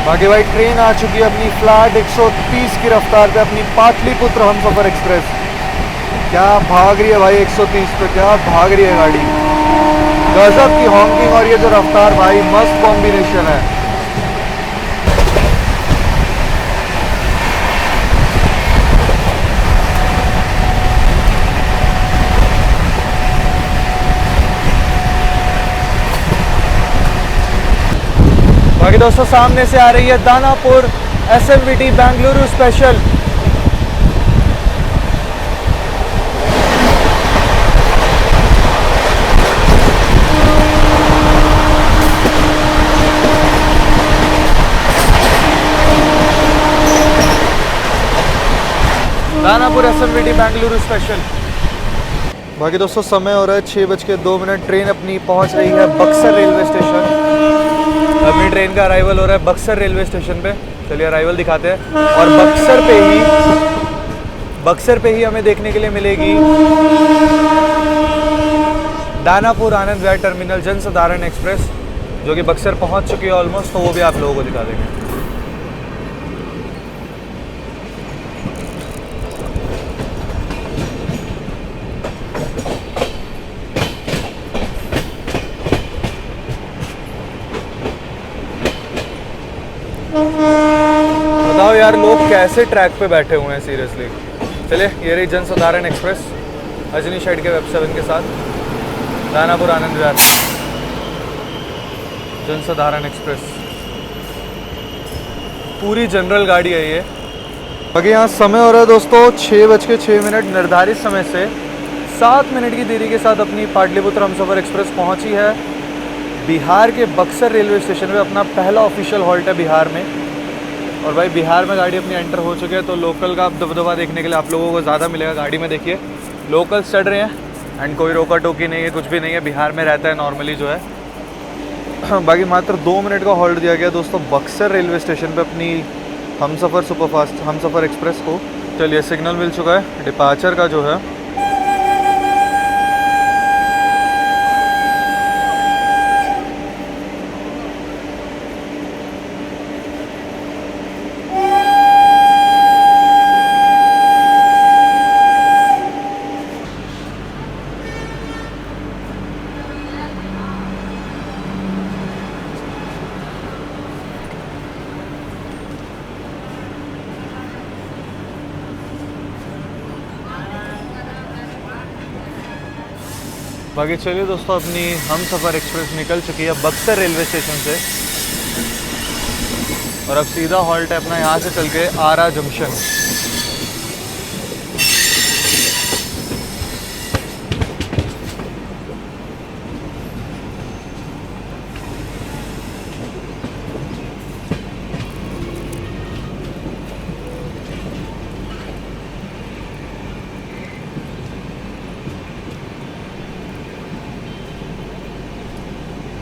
बाकी भाई ट्रेन आ चुकी है अपनी फ्लैट 130 की रफ्तार पे, अपनी पाटलिपुत्र हमसफर एक्सप्रेस। क्या भाग रही है भाई 130 पे, क्या भाग रही है गाड़ी। गजब की हॉकिंग और ये जो रफ्तार भाई, मस्त कॉम्बिनेशन है। बाकी दोस्तों सामने से आ रही है Danapur SMVT Bengaluru special. Danapur SMVT Bengaluru special. बाकी दोस्तों समय हो रहा है 6:02। ट्रेन अपनी पहुंच रही है बक्सर रेलवे स्टेशन। अपनी ट्रेन का अराइवल हो रहा है बक्सर रेलवे स्टेशन पे। चलिए अराइवल दिखाते हैं। और बक्सर पे ही हमें देखने के लिए मिलेगी दानापुर आनंद विहार टर्मिनल जनसाधारण एक्सप्रेस, जो कि बक्सर पहुंच चुकी है ऑलमोस्ट, तो वो भी आप लोगों को दिखा देंगे। बताओ यार, लोग कैसे ट्रैक पे बैठे हुए हैं सीरियसली। चलिए ये रही जनसाधारण एक्सप्रेस अजनी शेड के वेब 7 के साथ, दानापुर आनंद विहार जनसाधारण एक्सप्रेस। पूरी जनरल गाड़ी है ये। बाकी यहाँ समय हो रहा है दोस्तों 6:06। निर्धारित समय से 7 मिनट की देरी के साथ अपनी पाटलिपुत्र हमसफर एक्सप्रेस पहुँची है बिहार के बक्सर रेलवे स्टेशन पे। अपना पहला ऑफिशियल हॉल्ट है बिहार में। और भाई बिहार में गाड़ी अपनी एंटर हो चुकी है, तो लोकल का दबदबा देखने के लिए आप लोगों को ज़्यादा मिलेगा। गाड़ी में देखिए लोकल्स चढ़ रहे हैं एंड कोई रोका टोकी नहीं है, कुछ भी नहीं है। बिहार में रहता है नॉर्मली जो है। बाकी मात्र 2 मिनट का हॉल्ट दिया गया दोस्तों बक्सर रेलवे स्टेशन पे अपनी हमसफ़र सुपरफास्ट हमसफ़र एक्सप्रेस को। चलिए सिग्नल मिल चुका है डिपार्चर का जो है। बाकी चलिए दोस्तों, अपनी हमसफ़र एक्सप्रेस निकल चुकी है बक्सर रेलवे स्टेशन से और अब सीधा हॉल्ट है अपना यहाँ से चल के आरा जंक्शन।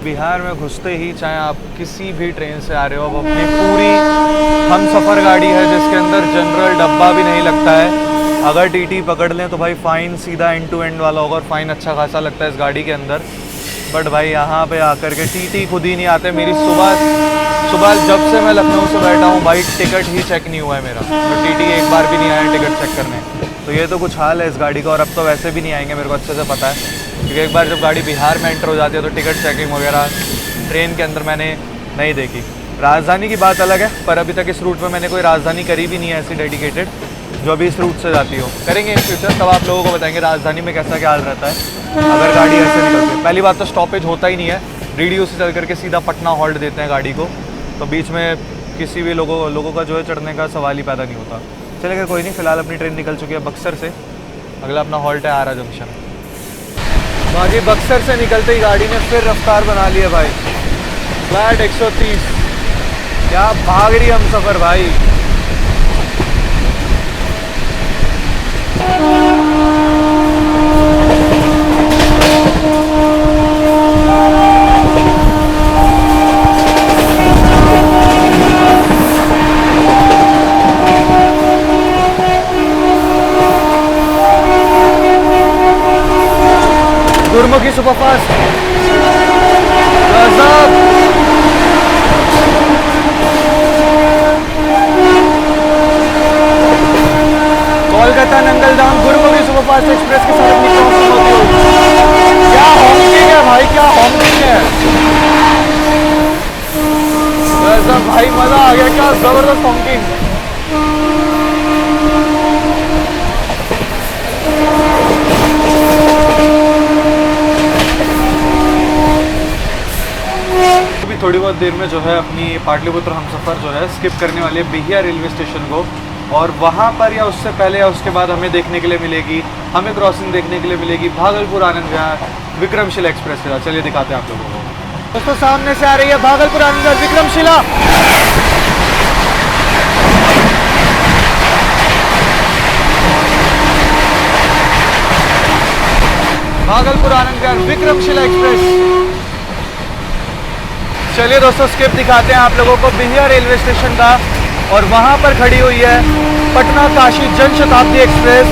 बिहार में घुसते ही चाहे आप किसी भी ट्रेन से आ रहे हो, अब अपनी पूरी हमसफ़र गाड़ी है जिसके अंदर जनरल डब्बा भी नहीं लगता है। अगर टीटी पकड़ लें तो भाई फ़ाइन सीधा एंड टू एंड वाला होगा और फ़ाइन अच्छा खासा लगता है इस गाड़ी के अंदर। बट भाई यहाँ पे आकर के टीटी खुद ही नहीं आते। मेरी सुबह जब से मैं लखनऊ से बैठा हूँ भाई टिकट ही चेक नहीं हुआ है मेरा, तो टीटी एक बार भी नहीं आया टिकट चेक करने। तो ये तो कुछ हाल है इस गाड़ी का, और अब तो वैसे भी नहीं आएंगे, मेरे को अच्छे से पता है। क्योंकि एक बार जब गाड़ी बिहार में एंटर हो जाती है तो टिकट चेकिंग वगैरह ट्रेन के अंदर मैंने नहीं देखी। राजधानी की बात अलग है, पर अभी तक इस रूट में मैंने कोई राजधानी करी भी नहीं है ऐसी डेडिकेटेड जो अभी इस रूट से जाती हो। करेंगे इन फ्यूचर, तब आप लोगों को बताएंगे राजधानी में कैसा क्या हाल रहता है अगर गाड़ी ऐसे निकलती है। पहली बात तो स्टॉपेज होता ही नहीं है, DDU से चल करके सीधा पटना हॉल्ट देते हैं गाड़ी को, तो बीच में किसी भी लोगों का जो है चढ़ने का सवाल ही पैदा नहीं होता। चलेगा कोई नहीं, फिलहाल अपनी ट्रेन निकल चुकी है बक्सर से। अगला अपना हॉल्ट है आरा जंक्शन। बाकी बक्सर से निकलते ही गाड़ी ने फिर रफ्तार बना लिया भाई, फ्लैट 130। क्या भाग रही हमसफ़र भाई। गुरमुखी सुपरफास्ट गजब। कोलकाता नंगलदाम गुरमुखी सुपरफास्ट एक्सप्रेस के साथ अपनी क्रॉसिंग होती है। क्या हॉकिंग है भाई, क्या हॉकिंग थोड़ी बहुत देर में जो है अपनी पाटलिपुत्र हमसफ़र जो है स्किप करने वाली है बिहिया रेलवे स्टेशन को, और वहाँ पर या उससे पहले या उसके बाद हमें देखने के लिए मिलेगी, हमें क्रॉसिंग देखने के लिए मिलेगी भागलपुर आनंद विहार विक्रमशिला एक्सप्रेस के साथ। चलिए दिखाते हैं आप लोगों को। दोस्तों सामने से आ रही है भागलपुर आनंद विहार विक्रमशिला। भागलपुर आनंद विहार विक्रमशिला एक्सप्रेस। चलिए दोस्तों स्किप दिखाते हैं आप लोगों को बिहिया रेलवे स्टेशन का, और वहाँ पर खड़ी हुई है पटना काशी जन शताब्दी एक्सप्रेस,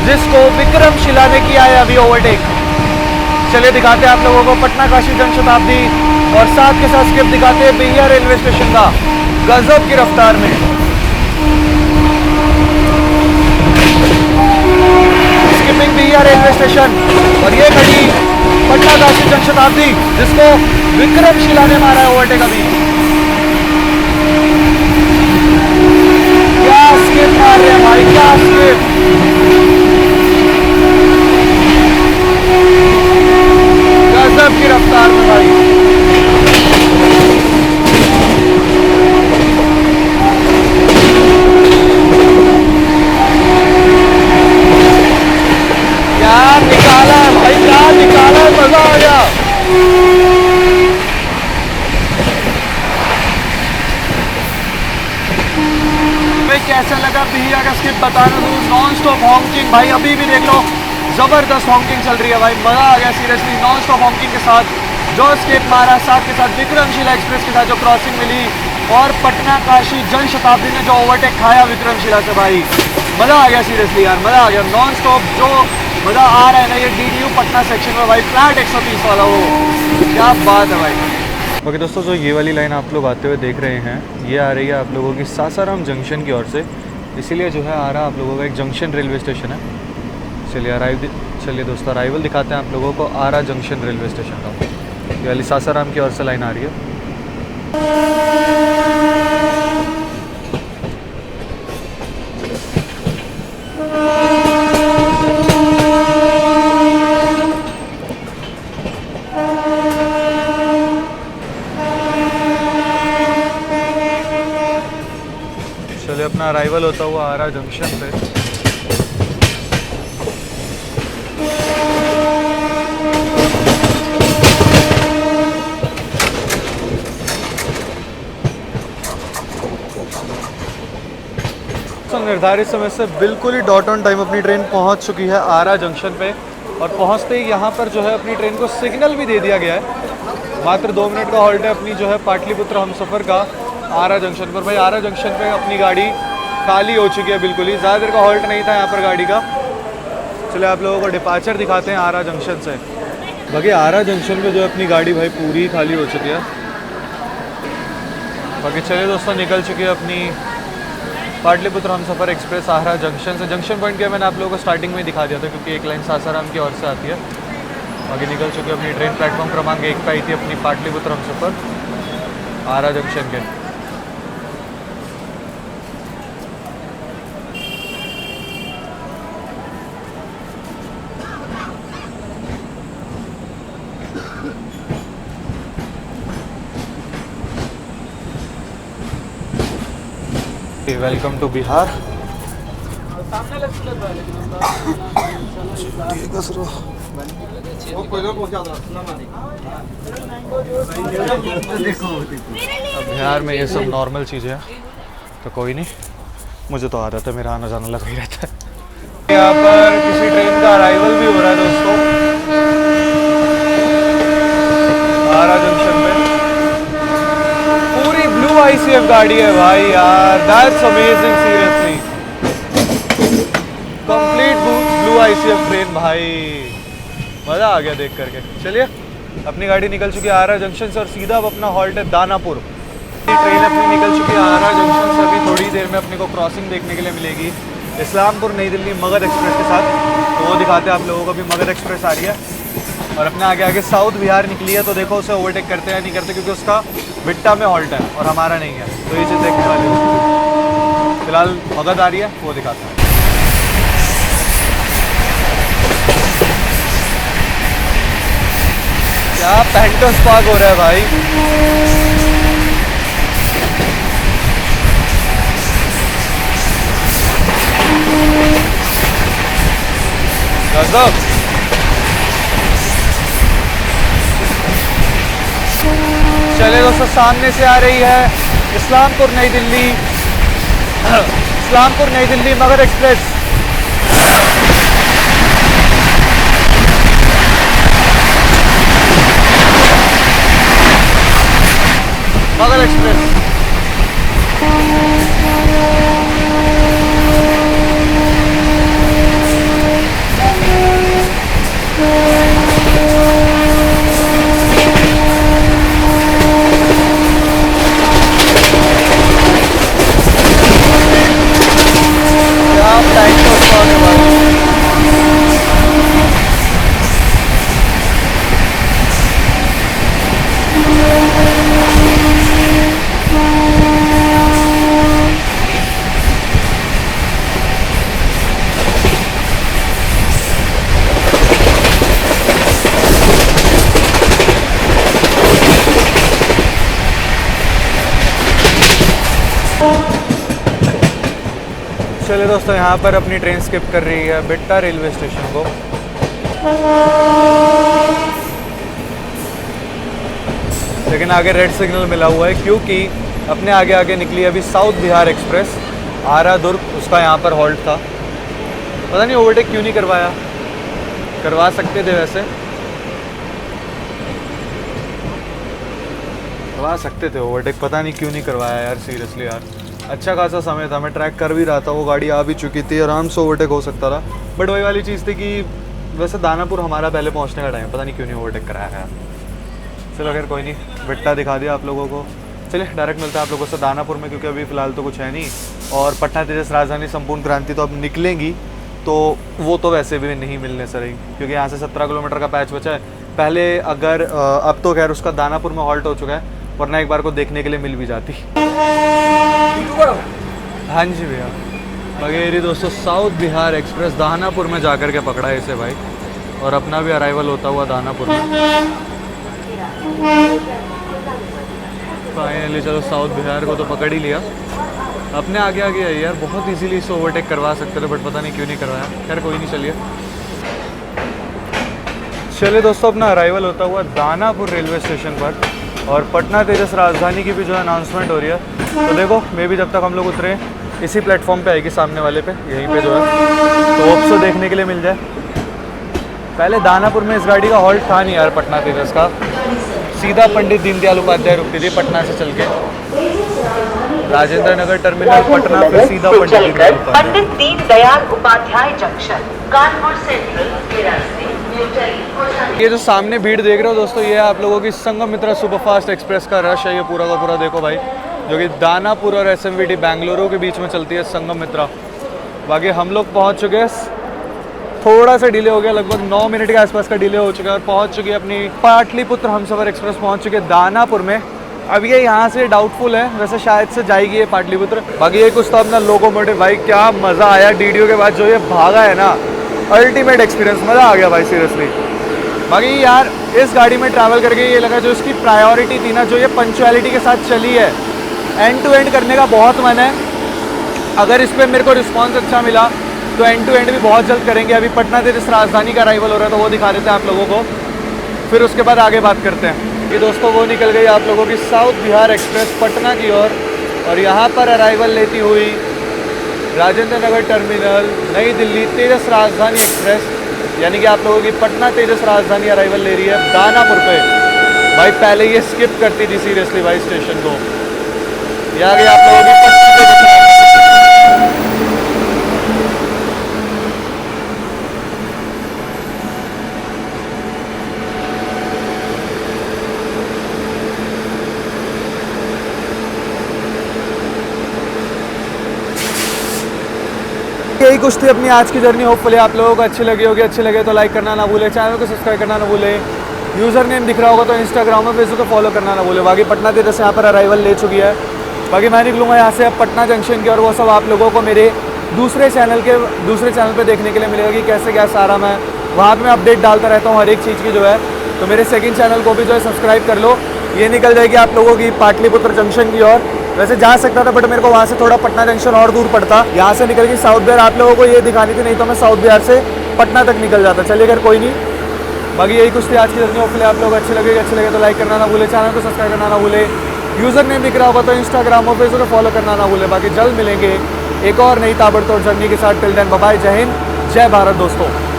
जिसको विक्रमशिला ने किया है अभी ओवरटेक। चलिए दिखाते हैं आप लोगों को पटना काशी जन शताब्दी, और साथ के साथ स्किप दिखाते हैं बिहिया रेलवे स्टेशन का गजब की रफ्तार में। स्किपिंग बिहिया रेलवे स्टेशन, और ये खड़ी पटना काशी जन शताब्दी, जिसको विक्रमशिला ने मारा है ओवरटेक अभी। क्या स्किप मार रहे हैं भाई, क्या स्किप। गजब की रफ्तार में भाई। क्या निकाला है भाई, क्या निकाला है, मजा आ गया। कैसा लगा बिहिया का स्किप बताना दूँ। नॉन स्टॉप हॉन्किंग भाई, अभी भी देख लो जबरदस्त हॉन्किंग चल रही है भाई, मजा आ गया सीरियसली। नॉन स्टॉप हॉन्किंग के साथ जो स्किप मारा, साथ के साथ विक्रमशिला एक्सप्रेस के साथ जो क्रॉसिंग मिली, और पटना काशी जन शताब्दी ने जो ओवरटेक खाया विक्रमशिला से भाई, मजा आ गया सीरियसली यार, मजा आ गया। नॉन स्टॉप जो मजा आ रहा है ना, ये DDU पटना सेक्शन में भाई, फ्लैट 130 वाला हो, क्या बात है भाई। ओके दोस्तों, जो ये वाली लाइन आप लोग आते हुए देख रहे हैं, ये आ रही है आप लोगों की सासाराम जंक्शन की ओर से, इसीलिए जो है आ रहा आप लोगों का एक जंक्शन रेलवे स्टेशन है। चलिए दोस्तों अराइवल दिखाते हैं आप लोगों को आरा जंक्शन रेलवे स्टेशन का। ये वाली सासाराम की ओर से लाइन आ रही है। चलिए अपना अराइवल होता हुआ आरा जंक्शन पे। निर्धारित समय से बिल्कुल ही डॉट ऑन टाइम अपनी ट्रेन पहुंच चुकी है आरा जंक्शन पे, और पहुंचते ही यहां पर जो है अपनी ट्रेन को सिग्नल भी दे दिया गया है। मात्र 2 मिनट का हॉल्ट है अपनी जो है पाटलिपुत्र हमसफ़र का आरा जंक्शन पर। भाई आरा जंक्शन पे अपनी गाड़ी खाली हो चुकी है बिल्कुल ही, ज़्यादा देर का हॉल्ट नहीं था यहाँ पर गाड़ी का। चलिए आप लोगों को डिपार्चर दिखाते हैं आरा जंक्शन से। बाकी आरा जंक्शन पे जो अपनी गाड़ी भाई पूरी खाली हो चुकी है। बाकी चलिए दोस्तों निकल चुकी है अपनी पाटलिपुत्र हमसफ़र एक्सप्रेस आरा जंक्शन से। जंक्शन पॉइंट के मैंने आप लोगों को स्टार्टिंग में दिखा दिया था, क्योंकि एक लाइन सासाराम की ओर से आती है। बाकी निकल चुकी है अपनी ट्रेन, प्लेटफॉर्म क्रमांक 1 पे आई थी अपनी पाटलिपुत्र हमसफ़र आरा जंक्शन के। Welcome to Bihar. अब बिहार में ये सब नॉर्मल चीज़ें हैं, तो कोई नहीं, मुझे तो आदत है, मेरा आना जाना लगा ही रहता है। यहाँ पर किसी ट्रेन का अराइवल भी हो रहा है दोस्तों आरा जंक्शन पे। पूरी ब्लू ICF गाड़ी है भाई यार, that's amazing seriously. Complete blue ICF train भाई, मज़ा आ गया देख करके। चलिए अपनी गाड़ी निकल चुकी है आरा जंक्शन से, और सीधा अब अपना हॉल्ट है दानापुर। ट्रेन अपनी निकल चुकी है आरा जंक्शन से। अभी थोड़ी देर में अपने को क्रॉसिंग देखने के लिए मिलेगी इस्लामपुर नई दिल्ली मगध एक्सप्रेस के साथ, तो वो दिखाते हैं आप लोगों को। भी मगध एक्सप्रेस आ रही है, और अपने आगे आगे साउथ बिहार निकली है, तो देखो उसे ओवरटेक करते हैं नहीं करते, क्योंकि उसका बिट्टा में हॉल्ट है और हमारा नहीं है, तो ये चीज़ देखने वाली है। फिलहाल मगध आ रही है, वो दिखाते हैं। क्या पेंटो स्पार्क हो रहा है भाई। गजब। चले दोस्तों, सामने से आ रही है इस्लामपुर नई दिल्ली मगध एक्सप्रेस। मगध एक्सप्रेस। चलिए दोस्तों, यहाँ पर अपनी ट्रेन स्किप कर रही है बिट्टा रेलवे स्टेशन को। लेकिन आगे रेड सिग्नल मिला हुआ है क्योंकि अपने आगे आगे निकली अभी साउथ बिहार एक्सप्रेस आरा दुर्ग, उसका यहाँ पर हॉल्ट था। पता नहीं ओवरटेक क्यों नहीं करवाया, करवा सकते थे वैसे, करवा सकते थे ओवरटेक, पता नहीं क्यों नहीं करवाया यार, सीरियसली यार। अच्छा खासा समय था, मैं ट्रैक कर भी रहा था, वो गाड़ी आ भी चुकी थी, आराम से ओवरटेक हो सकता था। बट वही वाली चीज़ थी कि वैसे दानापुर हमारा पहले पहुंचने का टाइम, पता नहीं क्यों नहीं ओवरटेक कराया है। चलो खैर कोई नहीं, बिट्टा दिखा दिया आप लोगों को। चलिए डायरेक्ट मिलता है आप लोगों से दानापुर में, क्योंकि अभी फ़िलहाल तो कुछ है नहीं। और पटना तेजस राजधानी संपूर्ण क्रांति तो अब निकलेंगी, तो वो तो वैसे भी नहीं मिलने से रही, क्योंकि यहाँ से 17 किलोमीटर का पैच बचा है। पहले अगर अब तो खैर उसका दानापुर में हॉल्ट हो चुका है, वरना एक बार को देखने के लिए मिल भी जाती। हाँ जी भैया, बघेरी दोस्तों साउथ बिहार एक्सप्रेस दानापुर में जाकर के पकड़ा है इसे भाई, और अपना भी अराइवल होता हुआ दानापुर में। फाइनली चलो साउथ बिहार को तो पकड़ ही लिया, अपने आगे आगे है यार, बहुत इजीली इसे ओवरटेक करवा सकते थे, बट पता नहीं क्यों नहीं करवाया। खैर कोई नहीं, चलिए दोस्तों, अपना अराइवल होता हुआ दानापुर रेलवे स्टेशन पर, और पटना तेजस राजधानी की भी जो है अनाउंसमेंट हो रही है। तो देखो मे भी जब तक हम लोग उतरे इसी प्लेटफॉर्म पे आएगी, सामने वाले पे, यहीं पे जो है, तो होप सो देखने के लिए मिल जाए। पहले दानापुर में इस गाड़ी का हॉल्ट था नहीं यार, पटना तेजस का, सीधा पंडित दीनदयाल उपाध्याय रुकती थी पटना से चल के, राजेंद्र नगर टर्मिनल पटना, फिर सीधा पंडित दीनदयाल उपाध्याय जंक्शन, कानपुर सेंट्रल के रास्ते। ये जो सामने भीड़ देख रहे हो दोस्तों, ये है आप लोगों की संगमित्रा सुपरफास्ट एक्सप्रेस का रश है, ये पूरा का पूरा देखो भाई, जो कि दानापुर और SMVT बेंगलुरु के बीच में चलती है संगमित्रा। बाकी हम लोग पहुंच चुके हैं, थोड़ा सा डिले हो गया, लगभग 9 मिनट के आसपास का डिले हो चुका है, और पहुंच चुकी है अपनी पाटलिपुत्र हमसफर एक्सप्रेस पहुंच चुके हैं दानापुर में। अब ये यहाँ से डाउटफुल है, वैसे शायद से जाएगी ये पाटलिपुत्र। बाकी ये कुछ तो अपना लोकोमोटिव भाई, क्या मज़ा आया DDO के बाद जो ये भागा है ना, अल्टीमेट एक्सपीरियंस, मज़ा आ गया भाई सीरियसली। बाकी यार इस गाड़ी में ट्रैवल करके ये लगा, जो इसकी प्रायोरिटी थी ना, जो ये पंक्चुअलिटी के साथ चली है, एंड टू एंड करने का बहुत मन है। अगर इस पर मेरे को रिस्पॉन्स अच्छा मिला तो एंड टू एंड भी बहुत जल्द करेंगे। अभी पटना तेजस राजधानी का अराइवल हो रहा है, तो वो दिखा देते हैं आप लोगों को, फिर उसके बाद आगे बात करते हैं। कि दोस्तों वो निकल गई आप लोगों की साउथ बिहार एक्सप्रेस पटना की ओर, और यहाँ पर अराइवल लेती हुई राजेंद्र नगर टर्मिनल नई दिल्ली तेजस राजधानी एक्सप्रेस, यानी कि आप लोगों की पटना तेजस राजधानी अराइवल ले रही है दानापुर पे। भाई पहले ये स्किप करती थी सीरियसली भाई स्टेशन को, ये आ गई आप लोगों की पटना तेजस राजधानी। यही कुछ थी अपनी आज की जर्नी, होपफुली आप लोगों को अच्छी लगी होगी। अच्छी लगे तो लाइक करना ना भूले, चैनल को सब्सक्राइब करना ना भूले, यूज़र नेम दिख रहा होगा तो इंस्टाग्राम और फेसबुक को फॉलो करना ना भूले। बाकी पटना तेजस यहाँ पर अराइवल ले चुकी है, बाकी मैं निकलूँगा यहाँ से अब पटना जंक्शन की, और वो सब आप लोगों को मेरे दूसरे चैनल पे देखने के लिए मिलेगा कि कैसे क्या सारा मैं वहाँ पे मैं अपडेट डालता रहता हूँ हर एक चीज़ की जो है। तो मेरे सेकंड चैनल को भी जो है सब्सक्राइब कर लो। ये निकल जाएगी आप लोगों की पाटलिपुत्र जंक्शन की ओर, वैसे जा सकता था बट मेरे को वहाँ से थोड़ा पटना जंक्शन और दूर पड़ता। यहाँ से निकल के साउथ बिहार आप लोगों को ये दिखानी थी, नहीं तो मैं साउथ बिहार से पटना तक निकल जाता। चलिए अगर कोई नहीं, बाकी यही कुछ थी आज की जर्नी। होपफुली आप लोग अच्छे लगे तो लाइक करना ना भूले, चैनल को सब्सक्राइब करना ना भूले, यूज़र नेम दिख रहा होगा तो इंस्टाग्राम और फेसबुक फॉलो करना ना भूले। बाकी जल्द मिलेंगे एक और नई ताबड़तोड़ जर्नी के साथ। टिल देन बाय बाय, जय हिंद, जय भारत दोस्तों।